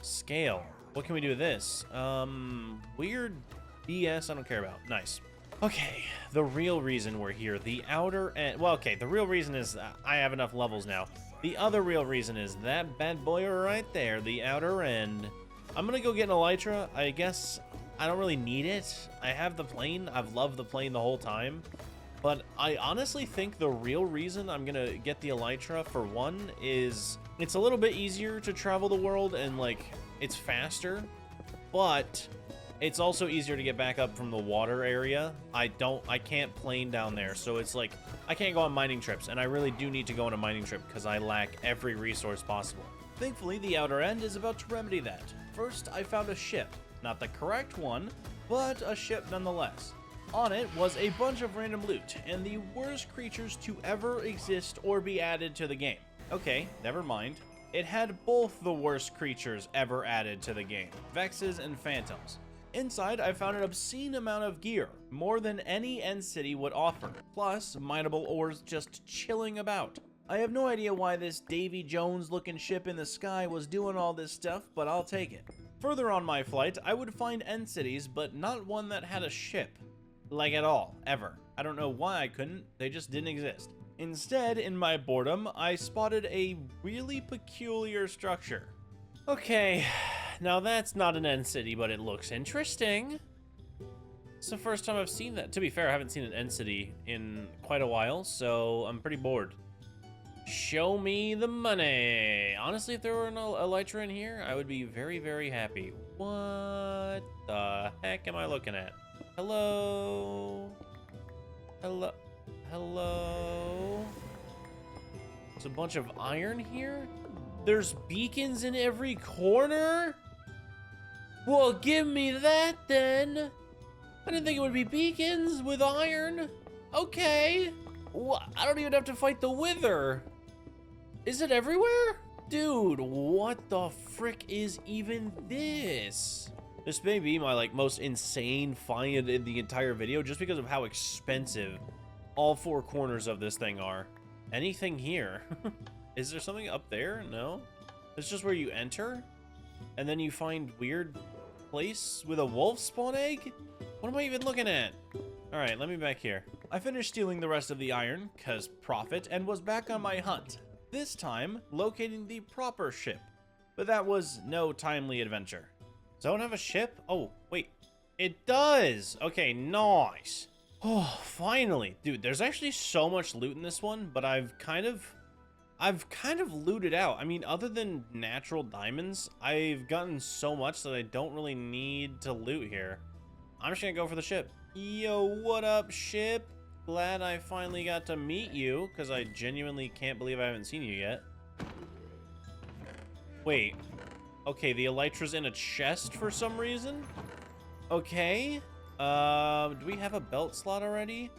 Scale. What can we do with this? Weird BS I don't care about. Nice. Okay, the real reason we're here, the outer end. Well, okay, the real reason is I have enough levels now. The other real reason is that bad boy right there, the outer end. I'm gonna go get an elytra. I guess I don't really need it. I have the plane. I've loved the plane the whole time. But I honestly think the real reason I'm gonna get the elytra, for one, is it's a little bit easier to travel the world and, like, it's faster. But it's also easier to get back up from the water area. I can't plane down there, so it's like I can't go on mining trips, and I really do need to go on a mining trip because I lack every resource possible. Thankfully, the outer end is about to remedy that. First, I found a ship. Not the correct one, but a ship nonetheless. On it was a bunch of random loot, and the worst creatures to ever exist or be added to the game. Okay, never mind. It had both the worst creatures ever added to the game, Vexes and Phantoms. Inside, I found an obscene amount of gear, more than any end city would offer, plus mineable ores just chilling about. I have no idea why this Davy Jones looking ship in the sky was doing all this stuff, but I'll take it. Further on my flight, I would find end cities, but not one that had a ship. Like at all, ever. I don't know why I couldn't, they just didn't exist. Instead, in my boredom, I spotted a really peculiar structure. Okay, now that's not an end city, but it looks interesting. It's the first time I've seen that. To be fair, I haven't seen an end city in quite a while, so I'm pretty bored. Show me the money. Honestly, if there were an elytra in here, I would be very, very happy. What the heck am I looking at? Hello? Hello? Hello? There's a bunch of iron here? There's beacons in every corner? Well, give me that then. I didn't think it would be beacons with iron. Okay. Well, I don't even have to fight the Wither. Is it everywhere? Dude, what the frick is even this? This may be my, like, most insane find in the entire video just because of how expensive all four corners of this thing are. Anything here? Is there something up there? No? It's just where you enter? And then you find weird place with a wolf spawn egg? What am I even looking at? Alright, let me back here. I finished stealing the rest of the iron, cause profit, and was back on my hunt. This time, locating the proper ship. But that was no timely adventure. Does that one have a ship? Oh, wait. It does! Okay, nice. Oh, finally. Dude, there's actually so much loot in this one, but I've kind of looted out. I mean, other than natural diamonds, I've gotten so much that I don't really need to loot here. I'm just gonna go for the ship. Yo, what up, ship? Glad I finally got to meet you, because I genuinely can't believe I haven't seen you yet. Wait. Okay, the elytra's in a chest for some reason? Okay. Do we have a belt slot already?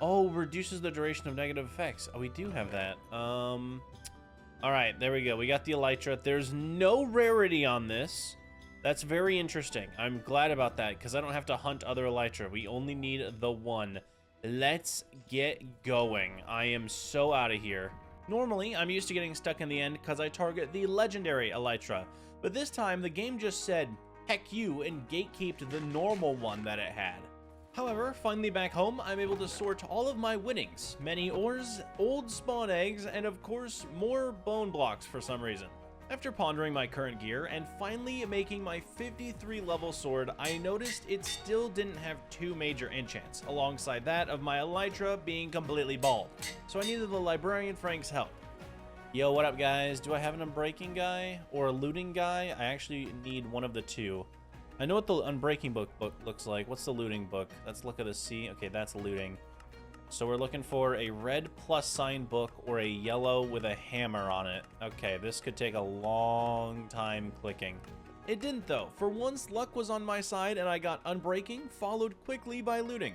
Oh, reduces the duration of negative effects. Oh, we do have that. All right, there we go. We got the elytra. There's no rarity on this. That's very interesting. I'm glad about that because I don't have to hunt other elytra. We only need the one. Let's get going. I am so out of here. Normally, I'm used to getting stuck in the end because I target the legendary elytra. But this time, the game just said, heck you, and gatekeeped the normal one that it had. However, finally back home, I'm able to sort all of my winnings. Many ores, old spawn eggs, and of course, more bone blocks for some reason. After pondering my current gear and finally making my 53 level sword, I noticed it still didn't have 2 major enchants, alongside that of my elytra being completely bald. So I needed the librarian Frank's help. Yo, what up guys? Do I have an unbreaking guy or a looting guy? I actually need one of the two. I know what the unbreaking book looks like. What's the looting book? Let's look at the C. Okay, that's looting. So we're looking for a red plus sign book or a yellow with a hammer on it. Okay, this could take a long time clicking. It didn't though. For once, luck was on my side and I got unbreaking, followed quickly by looting.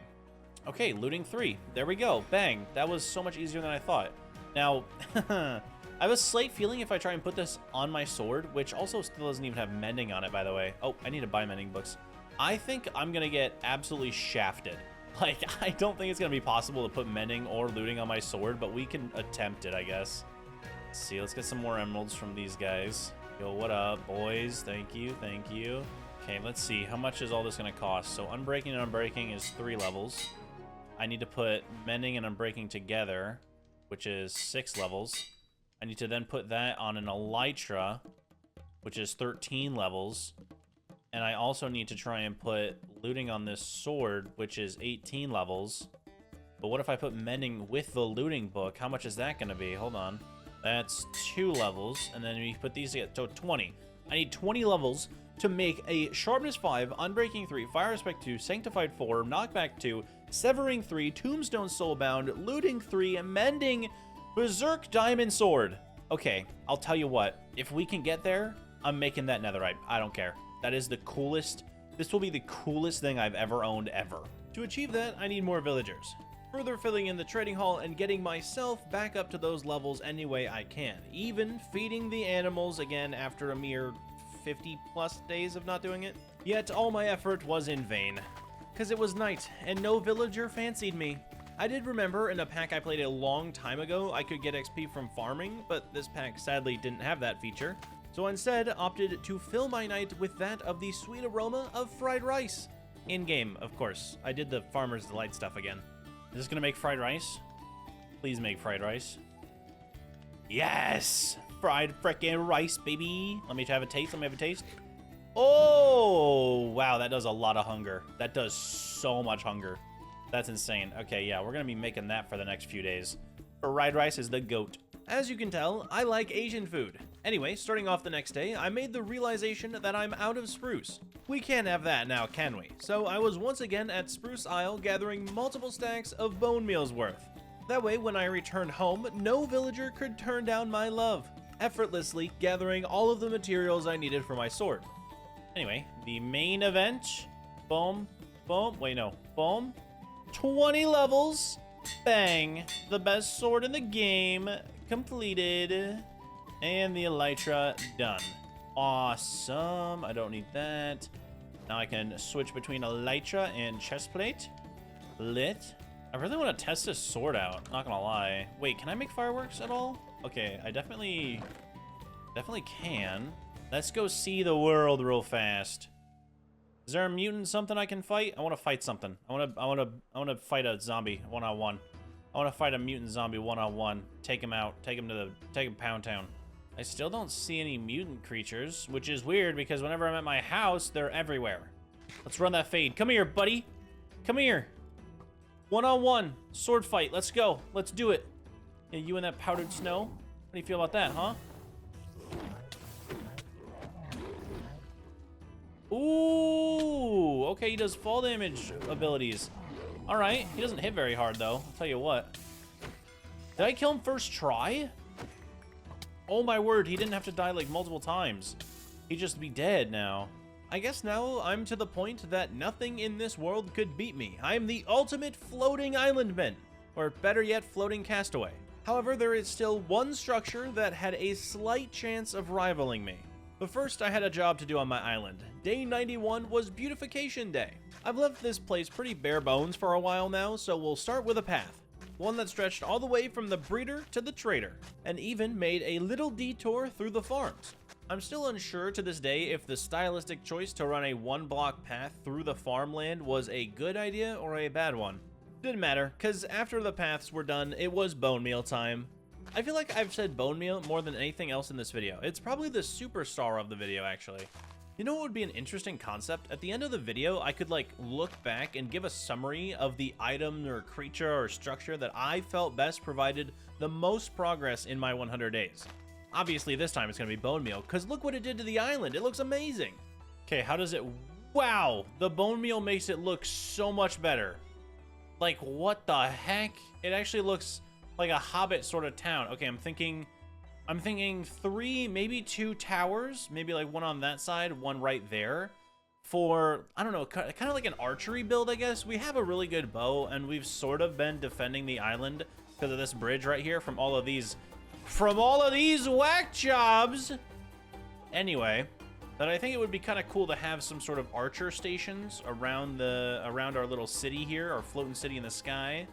Okay, looting 3. There we go. Bang. That was so much easier than I thought. Now, I have a slight feeling if I try and put this on my sword, which also still doesn't even have mending on it, by the way. Oh, I need to buy mending books. I think I'm going to get absolutely shafted. Like, I don't think it's going to be possible to put mending or looting on my sword, but we can attempt it, I guess. Let's see, let's get some more emeralds from these guys. Yo, what up, boys? Thank you, thank you. Okay, let's see. How much is all this going to cost? So unbreaking and unbreaking is 3 levels. I need to put mending and unbreaking together, which is 6 levels. I need to then put that on an elytra, which is 13 levels. And I also need to try and put looting on this sword, which is 18 levels. But what if I put mending with the looting book? How much is that going to be? Hold on. That's 2 levels. And then we put these together. So 20. I need 20 levels to make a Sharpness 5, Unbreaking 3, Fire Respect 2, Sanctified 4, Knockback 2, Severing 3, Tombstone Soulbound, Looting 3, Mending, Berserk Diamond Sword. Okay, I'll tell you what. If we can get there, I'm making that Netherite. I don't care. That is the coolest. This will be the coolest thing I've ever owned ever. To achieve that, I need more villagers. Further filling in the trading hall and getting myself back up to those levels any way I can. Even feeding the animals again after a mere 50 plus days of not doing it. Yet all my effort was in vain. Because it was night and no villager fancied me. I did remember in a pack I played a long time ago I could get XP from farming, but this pack sadly didn't have that feature. So instead opted to fill my night with that of the sweet aroma of fried rice. In-game, of course. I did the Farmer's Delight stuff again. Is this gonna make fried rice? Please make fried rice. Yes! Fried frickin' rice, baby! Let me have a taste, Oh! Wow, that does a lot of hunger. That does so much hunger. That's insane. Okay, yeah, we're gonna be making that for the next few days. Fried rice is the GOAT. As you can tell, I like Asian food. Anyway, starting off the next day, I made the realization that I'm out of spruce. We can't have that now, can we? So I was once again at Spruce Isle gathering multiple stacks of bone meal's worth. That way, when I returned home, no villager could turn down my love, effortlessly gathering all of the materials I needed for my sword. Anyway, the main event, boom, boom, wait no, boom, 20 levels, bang, the best sword in the game, completed, and the elytra done. Awesome, I don't need that. Now I can switch between elytra and chestplate. Lit. I really want to test this sword out, not gonna lie. Wait, can I make fireworks at all? Okay, I definitely can. Let's go see the world real fast. Is there a mutant something I can fight? I want to fight something. I want to fight a zombie one-on-one. I want to fight a mutant zombie one-on-one. Take him out. Take him Pound Town. I still don't see any mutant creatures, which is weird because whenever I'm at my house, they're everywhere. Let's run that fade. Come here, buddy. Come here. One-on-one. Sword fight. Let's go. Let's do it. Yeah, you and that powdered snow. How do you feel about that, huh? Ooh, okay, he does fall damage abilities. All right, he doesn't hit very hard, though. I'll tell you what. Did I kill him first try? Oh, my word, he didn't have to die, like, multiple times. He'd just be dead now. I guess now I'm to the point that nothing in this world could beat me. I am the ultimate floating island man. or better yet, floating castaway. However, there is still one structure that had a slight chance of rivaling me. But first, I had a job to do on my island. Day 91 was beautification day. I've left this place pretty bare bones for a while now, so we'll start with a path. One that stretched all the way from the breeder to the trader, and even made a little detour through the farms. I'm still unsure to this day if the stylistic choice to run a one-block path through the farmland was a good idea or a bad one. Didn't matter, because after the paths were done, it was bone meal time. I feel like I've said bone meal more than anything else in this video. It's probably the superstar of the video, actually. You know what would be an interesting concept? At the end of the video, I could like look back and give a summary of the item or creature or structure that I felt best provided the most progress in my 100 days. Obviously, this time it's going to be bone meal, because look what it did to the island. It looks amazing. Okay, how does it... Wow! The bone meal makes it look so much better. Like, what the heck? It actually looks like a Hobbit sort of town. Okay, I'm thinking 3, maybe 2 towers. Maybe like one on that side, one right there. For, I don't know, kind of like an archery build, I guess. We have a really good bow, and we've sort of been defending the island because of this bridge right here from all of these whack jobs. Anyway, but I think it would be kind of cool to have some sort of archer stations around our little city here, our floating city in the sky.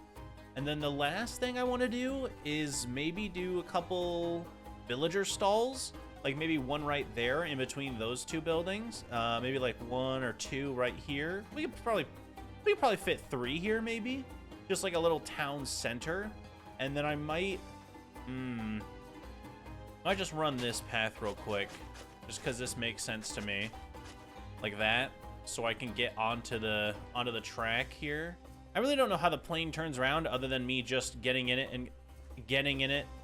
And then the last thing I want to do is maybe do a couple villager stalls, like maybe one right there in between those 2 buildings. Maybe like 1 or 2 right here. We could probably fit 3 here, maybe, just like a little town center. And then I might just run this path real quick, just because this makes sense to me, like that, so I can get onto the track here. I really don't know how the plane turns around other than me just getting in it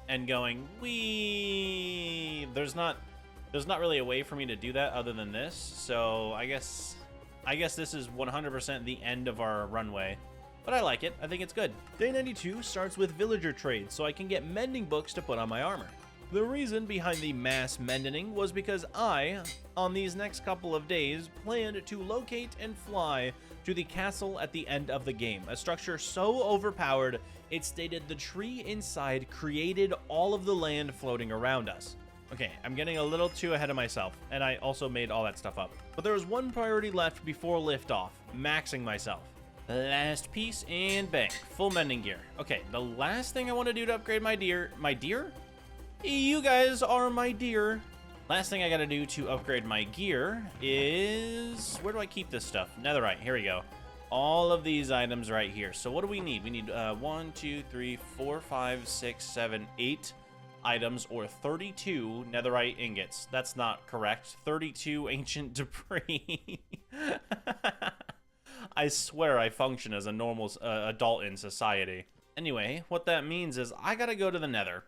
and going wee. There's not really a way for me to do that other than this. So I guess this is 100% the end of our runway. But I like it. I think it's good. Day 92 starts with villager trade, so I can get mending books to put on my armor. The reason behind the mass mending was because I, on these next couple of days, planned to locate and fly to the castle at the end of the game, a structure so overpowered it stated the tree inside created all of the land floating around us. Okay, I'm getting a little too ahead of myself, and I also made all that stuff up. But there was one priority left before liftoff, maxing myself. Last piece and bang, full mending gear. Okay, the last thing I want to do to upgrade my deer? You guys are my deer. Last thing I gotta do to upgrade my gear is... Where do I keep this stuff? Netherite, here we go. All of these items right here. So what do we need? We need 1, 2, 3, 4, 5, 6, 7, 8 items, or 32 netherite ingots. That's not correct. 32 ancient debris. I swear I function as a normal adult in society. Anyway, what that means is I gotta go to the nether.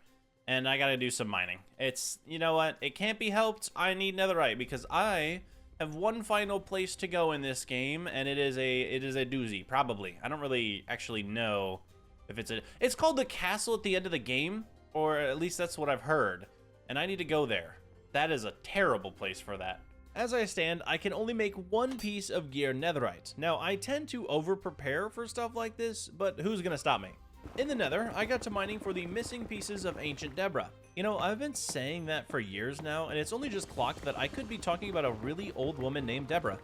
And I gotta do some mining. It's, you know what, it can't be helped. I need netherite because I have one final place to go in this game, and it is a doozy, probably. I don't really actually know if it's called the castle at the end of the game, or at least that's what I've heard. And I need to go there. That is a terrible place for that. As I stand, I can only make one piece of gear netherite. Now, I tend to over-prepare for stuff like this, but who's gonna stop me? In the nether, I got to mining for the missing pieces of ancient Deborah. You know, I've been saying that for years now, and it's only just clocked that I could be talking about a really old woman named Deborah.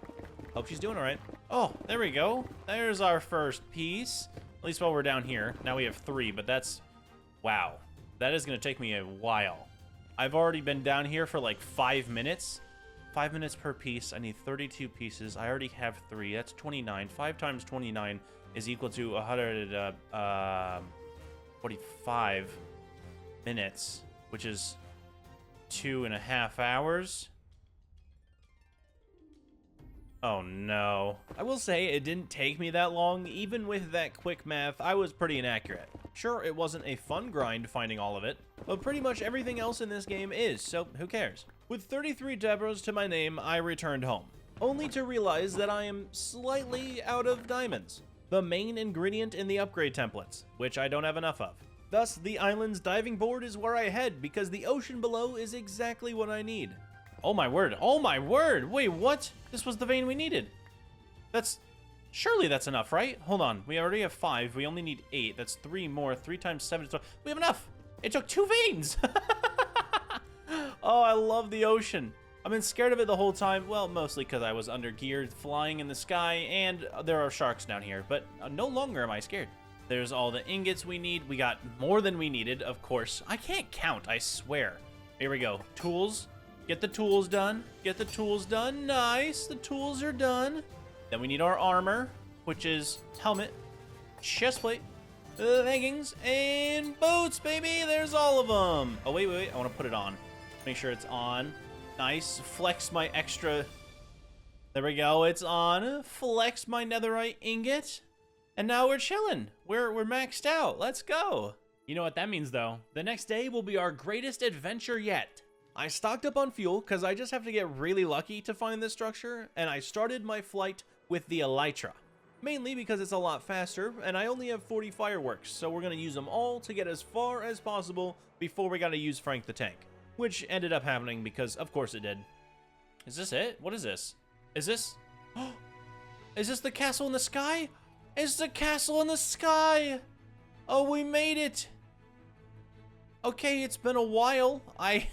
Hope she's doing all right. Oh, there we go. There's our first piece. At least while we're down here. Now we have 3, but that's... Wow. That is going to take me a while. I've already been down here for like 5 minutes. 5 minutes per piece. I need 32 pieces. I already have 3. That's 29. 5 times 29 is equal to 145 minutes, which is 2.5 hours. Oh no. I will say it didn't take me that long. Even with that quick math, I was pretty inaccurate. Sure, it wasn't a fun grind finding all of it, but pretty much everything else in this game is, so who cares? With 33 Deborahs to my name, I returned home, only to realize that I am slightly out of diamonds, the main ingredient in the upgrade templates, which I don't have enough of. Thus, the island's diving board is where I head because the ocean below is exactly what I need. Oh my word, oh my word! Wait, what? This was the vein we needed. That's... Surely that's enough, right? Hold on. We already have 5. We only need 8. That's 3 more. 3 times 7 is 12. We have enough. It took 2 veins. Oh, I love the ocean. I've been scared of it the whole time. Well, mostly because I was under geared, flying in the sky, and there are sharks down here. But no longer am I scared. There's all the ingots we need. We got more than we needed, of course. I can't count, I swear. Here we go. Tools. Get the tools done. Get the tools done. Nice. The tools are done. Then we need our armor, which is helmet, chestplate, leggings, and boots, baby. There's all of them. Oh, wait. I want to put it on. Make sure it's on. Nice. Flex my extra. There we go. It's on. Flex my netherite ingot. And now we're chilling. We're maxed out. Let's go. You know what that means, though? The next day will be our greatest adventure yet. I stocked up on fuel because I just have to get really lucky to find this structure, and I started my flight with the elytra. Mainly because it's a lot faster, and I only have 40 fireworks, so we're going to use them all to get as far as possible before we got to use Frank the Tank. Which ended up happening because, of course, it did. Is this it? What is this? Is this... Is this the castle in the sky? It's the castle in the sky! Oh, we made it! Okay, it's been a while. I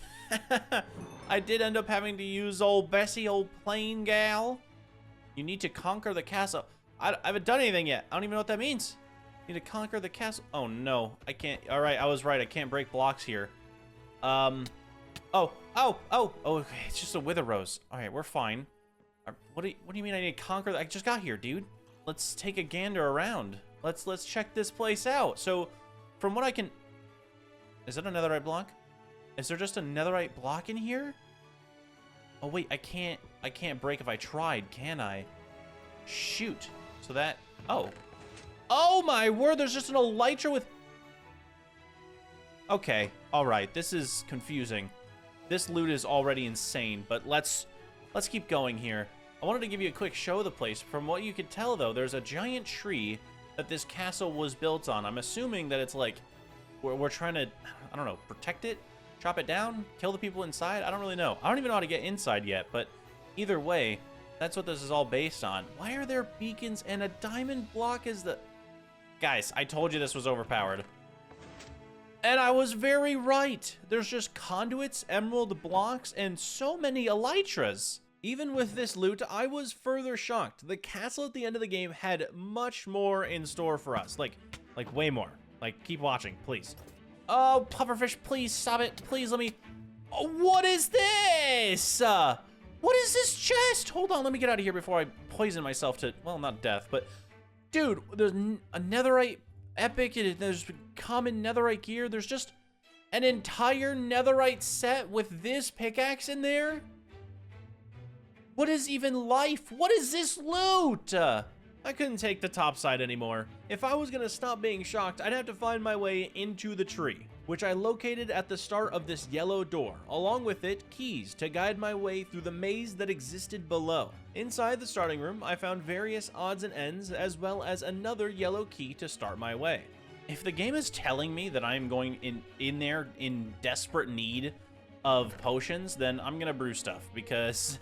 did end up having to use old Bessie, old plain gal. You need to conquer the castle. I haven't done anything yet. I don't even know what that means. Need to conquer the castle. Oh, no. I can't. All right, I was right. I can't break blocks here. Oh, okay. It's just a wither rose. All right, we're fine. What do you mean I need to conquer? I just got here, dude. Let's take a gander around. Let's check this place out. So, from what I can... Is that a netherite block? Is there just a netherite block in here? Oh, wait, I can't break if I tried, can I? Shoot. So that... Oh. Oh, my word, there's just an elytra with... Okay, all right, this is confusing. This loot is already insane, but let's keep going here. I wanted to give you a quick show of the place. From what you could tell, though, there's a giant tree that this castle was built on. I'm assuming that it's like... We're trying to, I don't know, protect it? Chop it down? Kill the people inside? I don't really know. I don't even know how to get inside yet, but either way, that's what this is all based on. Why are there beacons and a diamond block is the... Guys, I told you this was overpowered. And I was very right. There's just conduits, emerald blocks, and so many elytras. Even with this loot, I was further shocked. The castle at the end of the game had much more in store for us. Like way more. Like, keep watching, please. Oh, pufferfish, please stop it. Please let me... Oh, what is this? What is this chest? Hold on, let me get out of here before I poison myself to... Well, not death, but... Dude, there's a netherite epic. There's common netherite gear. There's just an entire netherite set with this pickaxe in there. What is even life? What is this loot? I couldn't take the top side anymore. If I was gonna stop being shocked, I'd have to find my way into the tree, which I located at the start of this yellow door. Along with it, keys to guide my way through the maze that existed below. Inside the starting room, I found various odds and ends, as well as another yellow key to start my way. If the game is telling me that I'm going in there in desperate need of potions, then I'm gonna brew stuff, because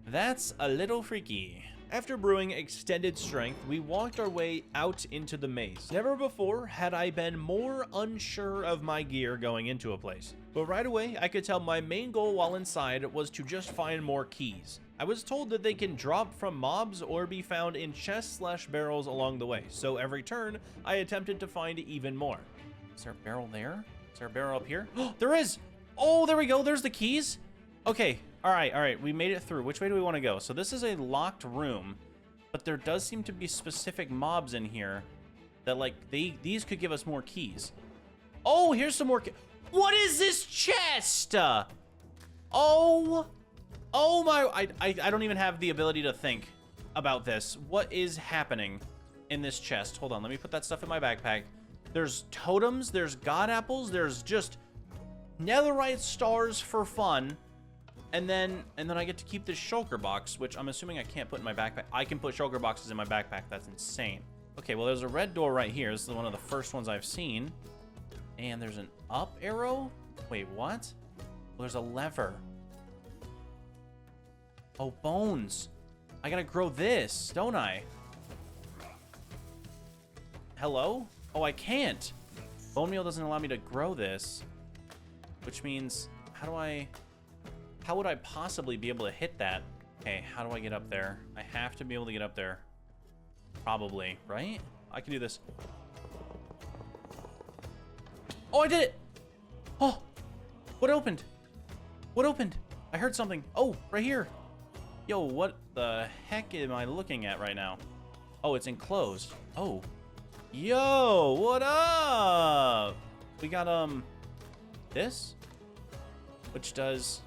that's a little freaky. After brewing extended strength, we walked our way out into the maze. Never before had I been more unsure of my gear going into a place. But right away, I could tell my main goal while inside was to just find more keys. I was told that they can drop from mobs or be found in chests/barrels along the way, so every turn, I attempted to find even more. Is there a barrel there? Is there a barrel up here? Oh, there is! Oh, there we go, there's the keys! Okay, all right, we made it through. Which way do we want to go? So this is a locked room, but there does seem to be specific mobs in here that, like, these could give us more keys. Oh, here's some more what is this chest? Oh my, I don't even have the ability to think about this. What is happening in this chest? Hold on, let me put that stuff in my backpack. There's totems, there's god apples, there's just netherite stars for fun. And then I get to keep this shulker box, which I'm assuming I can't put in my backpack. I can put shulker boxes in my backpack. That's insane. Okay, well, there's a red door right here. This is one of the first ones I've seen. And there's an up arrow? Wait, what? Well, there's a lever. Oh, bones. I gotta grow this, don't I? Hello? Oh, I can't. Bone meal doesn't allow me to grow this, which means how would I possibly be able to hit that? Okay, how do I get up there? I have to be able to get up there. Probably, right? I can do this. Oh, I did it! Oh, what opened? What opened? I heard something. Oh, right here. Yo, what the heck am I looking at right now? Oh, it's enclosed. Oh. Yo, what up? We got, this? Which does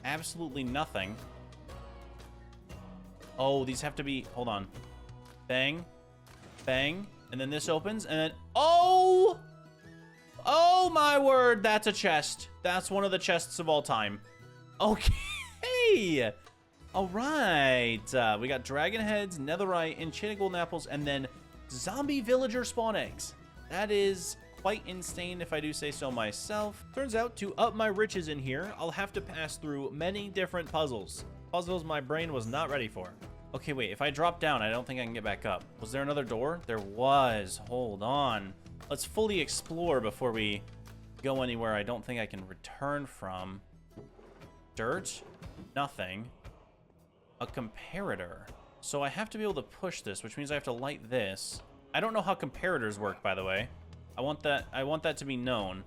absolutely nothing. Oh, these have to be, hold on. Bang, bang, and then this opens, and then, oh! Oh my word, that's a chest. That's one of the chests of all time. Okay. All right. We got dragon heads, netherite, enchanted golden apples, and then zombie villager spawn eggs. That is quite insane if I do say so myself. Turns out to up my riches in here, I'll have to pass through many different puzzles. Puzzles my brain was not ready for. Okay, wait, if I drop down, I don't think I can get back up. Was there another door? There was. Hold on. Let's fully explore before we go anywhere I don't think I can return from. Dirt? Nothing. A comparator. So I have to be able to push this, which means I have to light this. I don't know how comparators work, by the way. I want that to be known.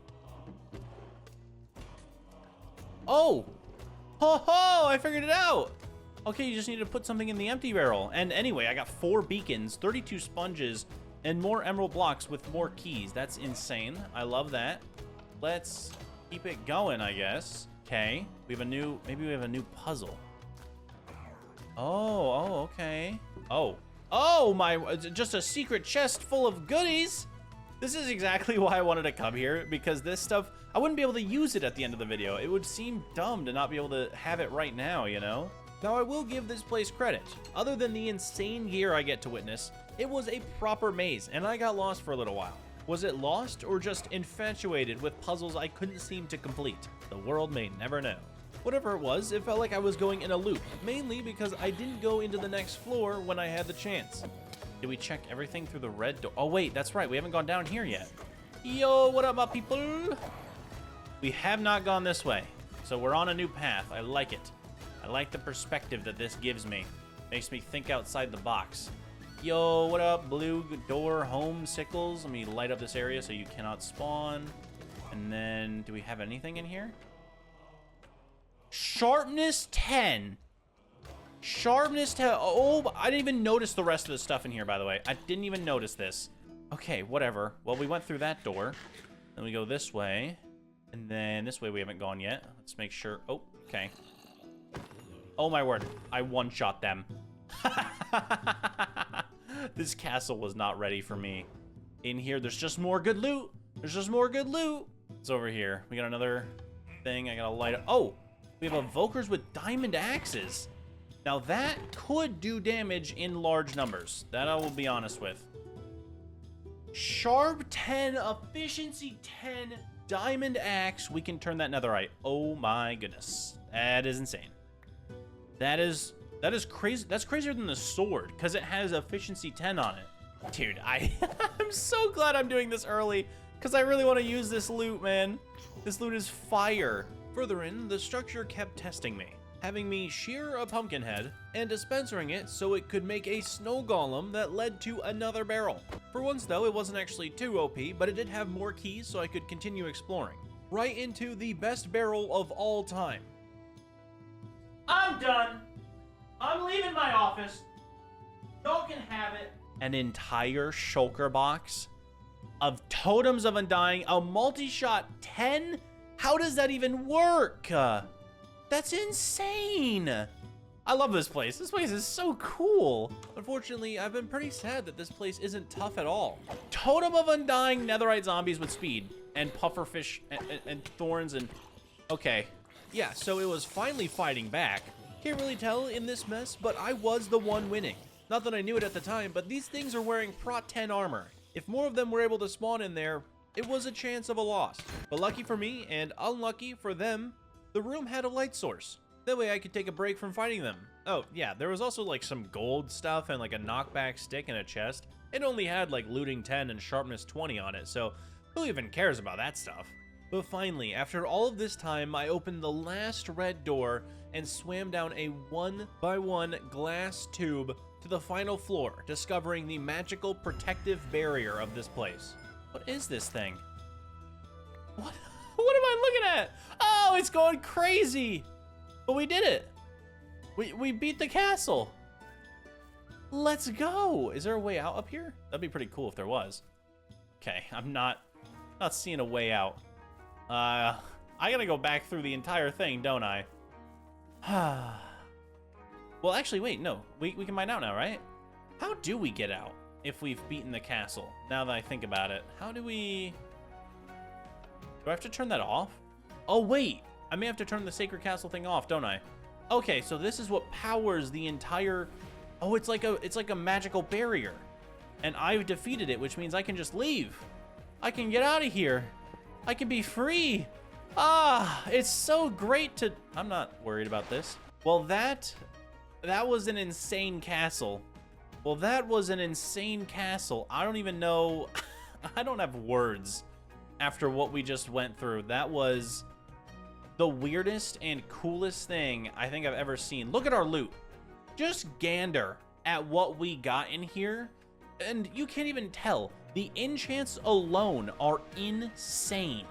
Oh! Ho ho! I figured it out! Okay, you just need to put something in the empty barrel. And anyway, I got 4 beacons, 32 sponges, and more emerald blocks with more keys. That's insane. I love that. Let's keep it going, I guess. Okay. We have a new, maybe we have a new puzzle. Oh, okay. Oh my, just a secret chest full of goodies. This is exactly why I wanted to come here, because this stuff, I wouldn't be able to use it at the end of the video. It would seem dumb to not be able to have it right now, you know? Now, I will give this place credit. Other than the insane gear I get to witness, it was a proper maze, and I got lost for a little while. Was it lost or just infatuated with puzzles I couldn't seem to complete? The world may never know. Whatever it was, it felt like I was going in a loop, mainly because I didn't go into the next floor when I had the chance. Did we check everything through the red door? Oh wait, that's right, we haven't gone down here yet. Yo, what up, my people? We have not gone this way, so we're on a new path. I like it. I like the perspective that this gives me. Makes me think outside the box. Yo, what up, blue door, home, sickles? Let me light up this area so you cannot spawn. And then, do we have anything in here? Sharpness 10. Sharpness 10. Oh, I didn't even notice the rest of the stuff in here, by the way. I didn't even notice this. Okay, whatever. Well, we went through that door. Then we go this way. And then this way we haven't gone yet. Let's make sure. Oh, okay. Oh my word, I one-shot them. This castle was not ready for me. In here, there's just more good loot. There's just more good loot. It's over here. We got another thing. I gotta light up. Oh, we have evokers with diamond axes. Now that could do damage in large numbers. That I will be honest with. Sharp 10, efficiency 10, diamond axe. We can turn that netherite. Oh my goodness. That is insane. That is crazy. That's crazier than the sword because it has efficiency 10 on it. Dude, I'm so glad I'm doing this early because I really want to use this loot, man. This loot is fire. Further in, the structure kept testing me, having me shear a pumpkin head and dispensaring it so it could make a snow golem that led to another barrel. For once though, it wasn't actually too OP, but it did have more keys so I could continue exploring. Right into the best barrel of all time. I'm done. I'm leaving my office. Y'all can have it. An entire shulker box of totems of undying, a multi-shot 10? How does that even work? That's insane. I love this place. This place is so cool. Unfortunately, I've been pretty sad that this place isn't tough at all. Totem of undying netherite zombies with speed and pufferfish and thorns and... Okay. Yeah, so it was finally fighting back. Can't really tell in this mess, but I was the one winning. Not that I knew it at the time, but these things are wearing Prot 10 armor. If more of them were able to spawn in there, it was a chance of a loss. But lucky for me, and unlucky for them, the room had a light source. That way I could take a break from fighting them. Oh, yeah, there was also like some gold stuff and like a knockback stick in a chest. It only had like looting 10 and sharpness 20 on it, so who even cares about that stuff? But finally, after all of this time, I opened the last red door and swam down a 1-by-1 glass tube to the final floor, discovering the magical protective barrier of this place. What is this thing? What am I looking at? Oh, it's going crazy! But we did it! We beat the castle! Let's go! Is there a way out up here? That'd be pretty cool if there was. Okay, I'm not seeing a way out. I gotta go back through the entire thing, don't I? Well, actually, wait, no. We can mine out now, right? How do we get out if we've beaten the castle? Now that I think about it. How do we... Do I have to turn that off? Oh, wait. I may have to turn the Sacred Castle thing off, don't I? Okay, so this is what powers the entire... Oh, it's like a magical barrier. And I've defeated it, which means I can just leave. I can get out of here. I can be free. Ah, it's so great to... I'm not worried about this. Well, that was an insane castle. Well, that was an insane castle. I don't even know. I don't have words after what we just went through. That was the weirdest and coolest thing I think I've ever seen. Look at our loot. Just gander at what we got in here, and you can't even tell. The enchants alone are insane.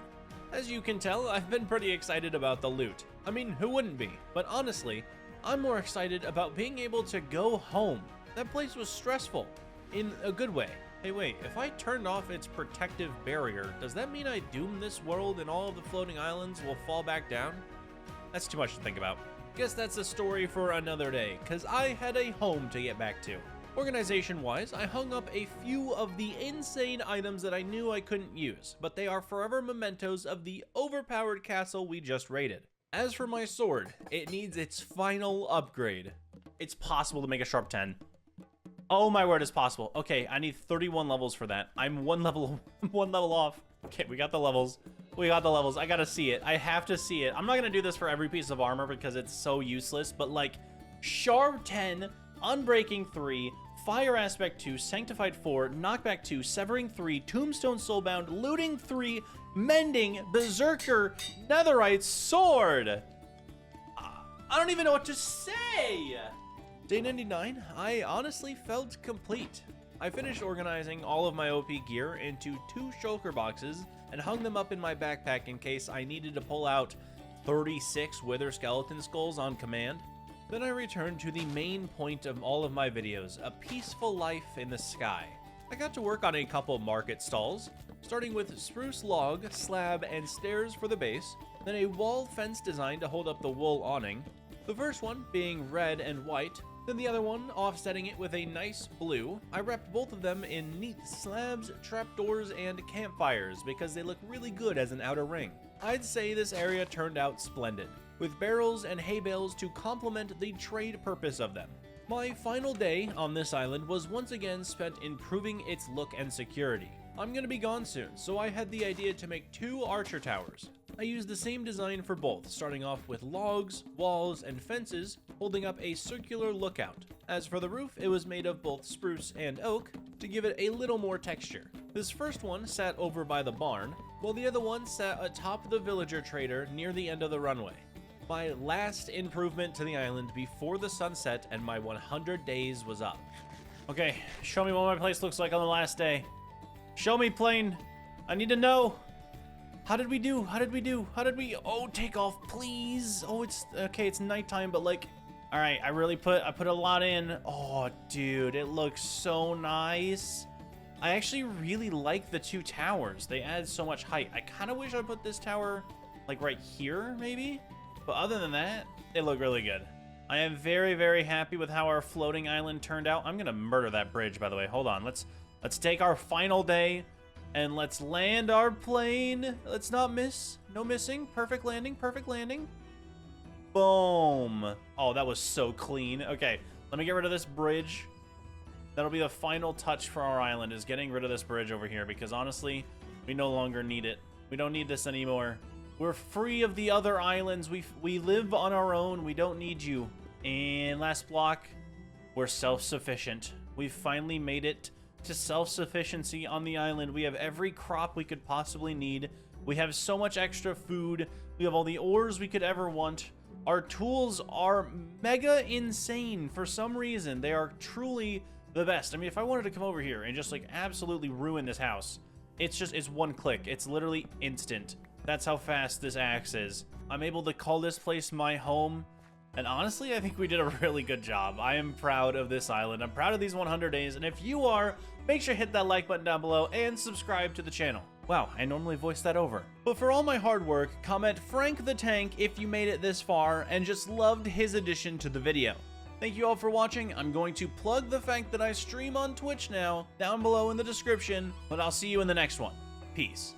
As you can tell, I've been pretty excited about the loot. I mean, who wouldn't be? But honestly, I'm more excited about being able to go home. That place was stressful, in a good way. Hey, wait, if I turned off its protective barrier, does that mean I doom this world and all of the floating islands will fall back down? That's too much to think about. Guess that's a story for another day, because I had a home to get back to. Organization-wise, I hung up a few of the insane items that I knew I couldn't use, but they are forever mementos of the overpowered castle we just raided. As for my sword, it needs its final upgrade. It's possible to make a sharp 10. Oh my word, it's possible. Okay, I need 31 levels for that. I'm one level off. Okay, we got the levels. We got the levels. I gotta see it. I have to see it. I'm not gonna do this for every piece of armor because it's so useless, but like sharp 10, unbreaking 3, fire aspect 2, sanctified 4, knockback 2, severing 3, tombstone soulbound, looting 3, mending, berserker, netherite, sword. I don't even know what to say. Day 99, I honestly felt complete. I finished organizing all of my OP gear into 2 shulker boxes and hung them up in my backpack in case I needed to pull out 36 wither skeleton skulls on command. Then I returned to the main point of all of my videos, a peaceful life in the sky. I got to work on a couple market stalls, starting with spruce log, slab, and stairs for the base, then a wall fence designed to hold up the wool awning, the first one being red and white, then the other one offsetting it with a nice blue. I wrapped both of them in neat slabs, trapdoors, and campfires because they look really good as an outer ring. I'd say this area turned out splendid, with barrels and hay bales to complement the trade purpose of them. My final day on this island was once again spent improving its look and security. I'm gonna be gone soon, so I had the idea to make 2 archer towers. I used the same design for both, starting off with logs, walls, and fences, holding up a circular lookout. As for the roof, it was made of both spruce and oak to give it a little more texture. This first one sat over by the barn, while the other one sat atop the villager trader near the end of the runway. My last improvement to the island before the sunset and my 100 days was up. Okay, show me what my place looks like on the last day. Show me, plane. I need to know. How did we do? How did we do? How did we? Oh, take off, please. Oh, it's okay. It's nighttime, but like, all right. I put a lot in. Oh, dude, it looks so nice. I actually really like the 2 towers. They add so much height. I kind of wish I put this tower like right here, maybe. But other than that, they look really good. I am very, very happy with how our floating island turned out. I'm gonna murder that bridge, by the way. Hold on. Let's take our final day. And let's land our plane. Let's not miss. No missing. Perfect landing. Perfect landing. Boom. Oh, that was so clean. Okay, let me get rid of this bridge. That'll be the final touch for our island, is getting rid of this bridge over here, because honestly, we no longer need it. We don't need this anymore. We're free of the other islands. We live on our own. We don't need you. And last block, we're self-sufficient. We've finally made it to self-sufficiency on the island. We have every crop we could possibly need. We have so much extra food. We have all the ores we could ever want. Our tools are mega insane for some reason. They are truly the best. I mean, if I wanted to come over here and just like absolutely ruin this house, it's one click. It's literally instant. That's how fast this axe is. I'm able to call this place my home. And honestly, I think we did a really good job. I am proud of this island. I'm proud of these 100 days. And if you are, make sure to hit that like button down below and subscribe to the channel. Wow, I normally voice that over. But for all my hard work, comment Frank the Tank if you made it this far and just loved his addition to the video. Thank you all for watching. I'm going to plug the fact that I stream on Twitch now down below in the description, but I'll see you in the next one. Peace.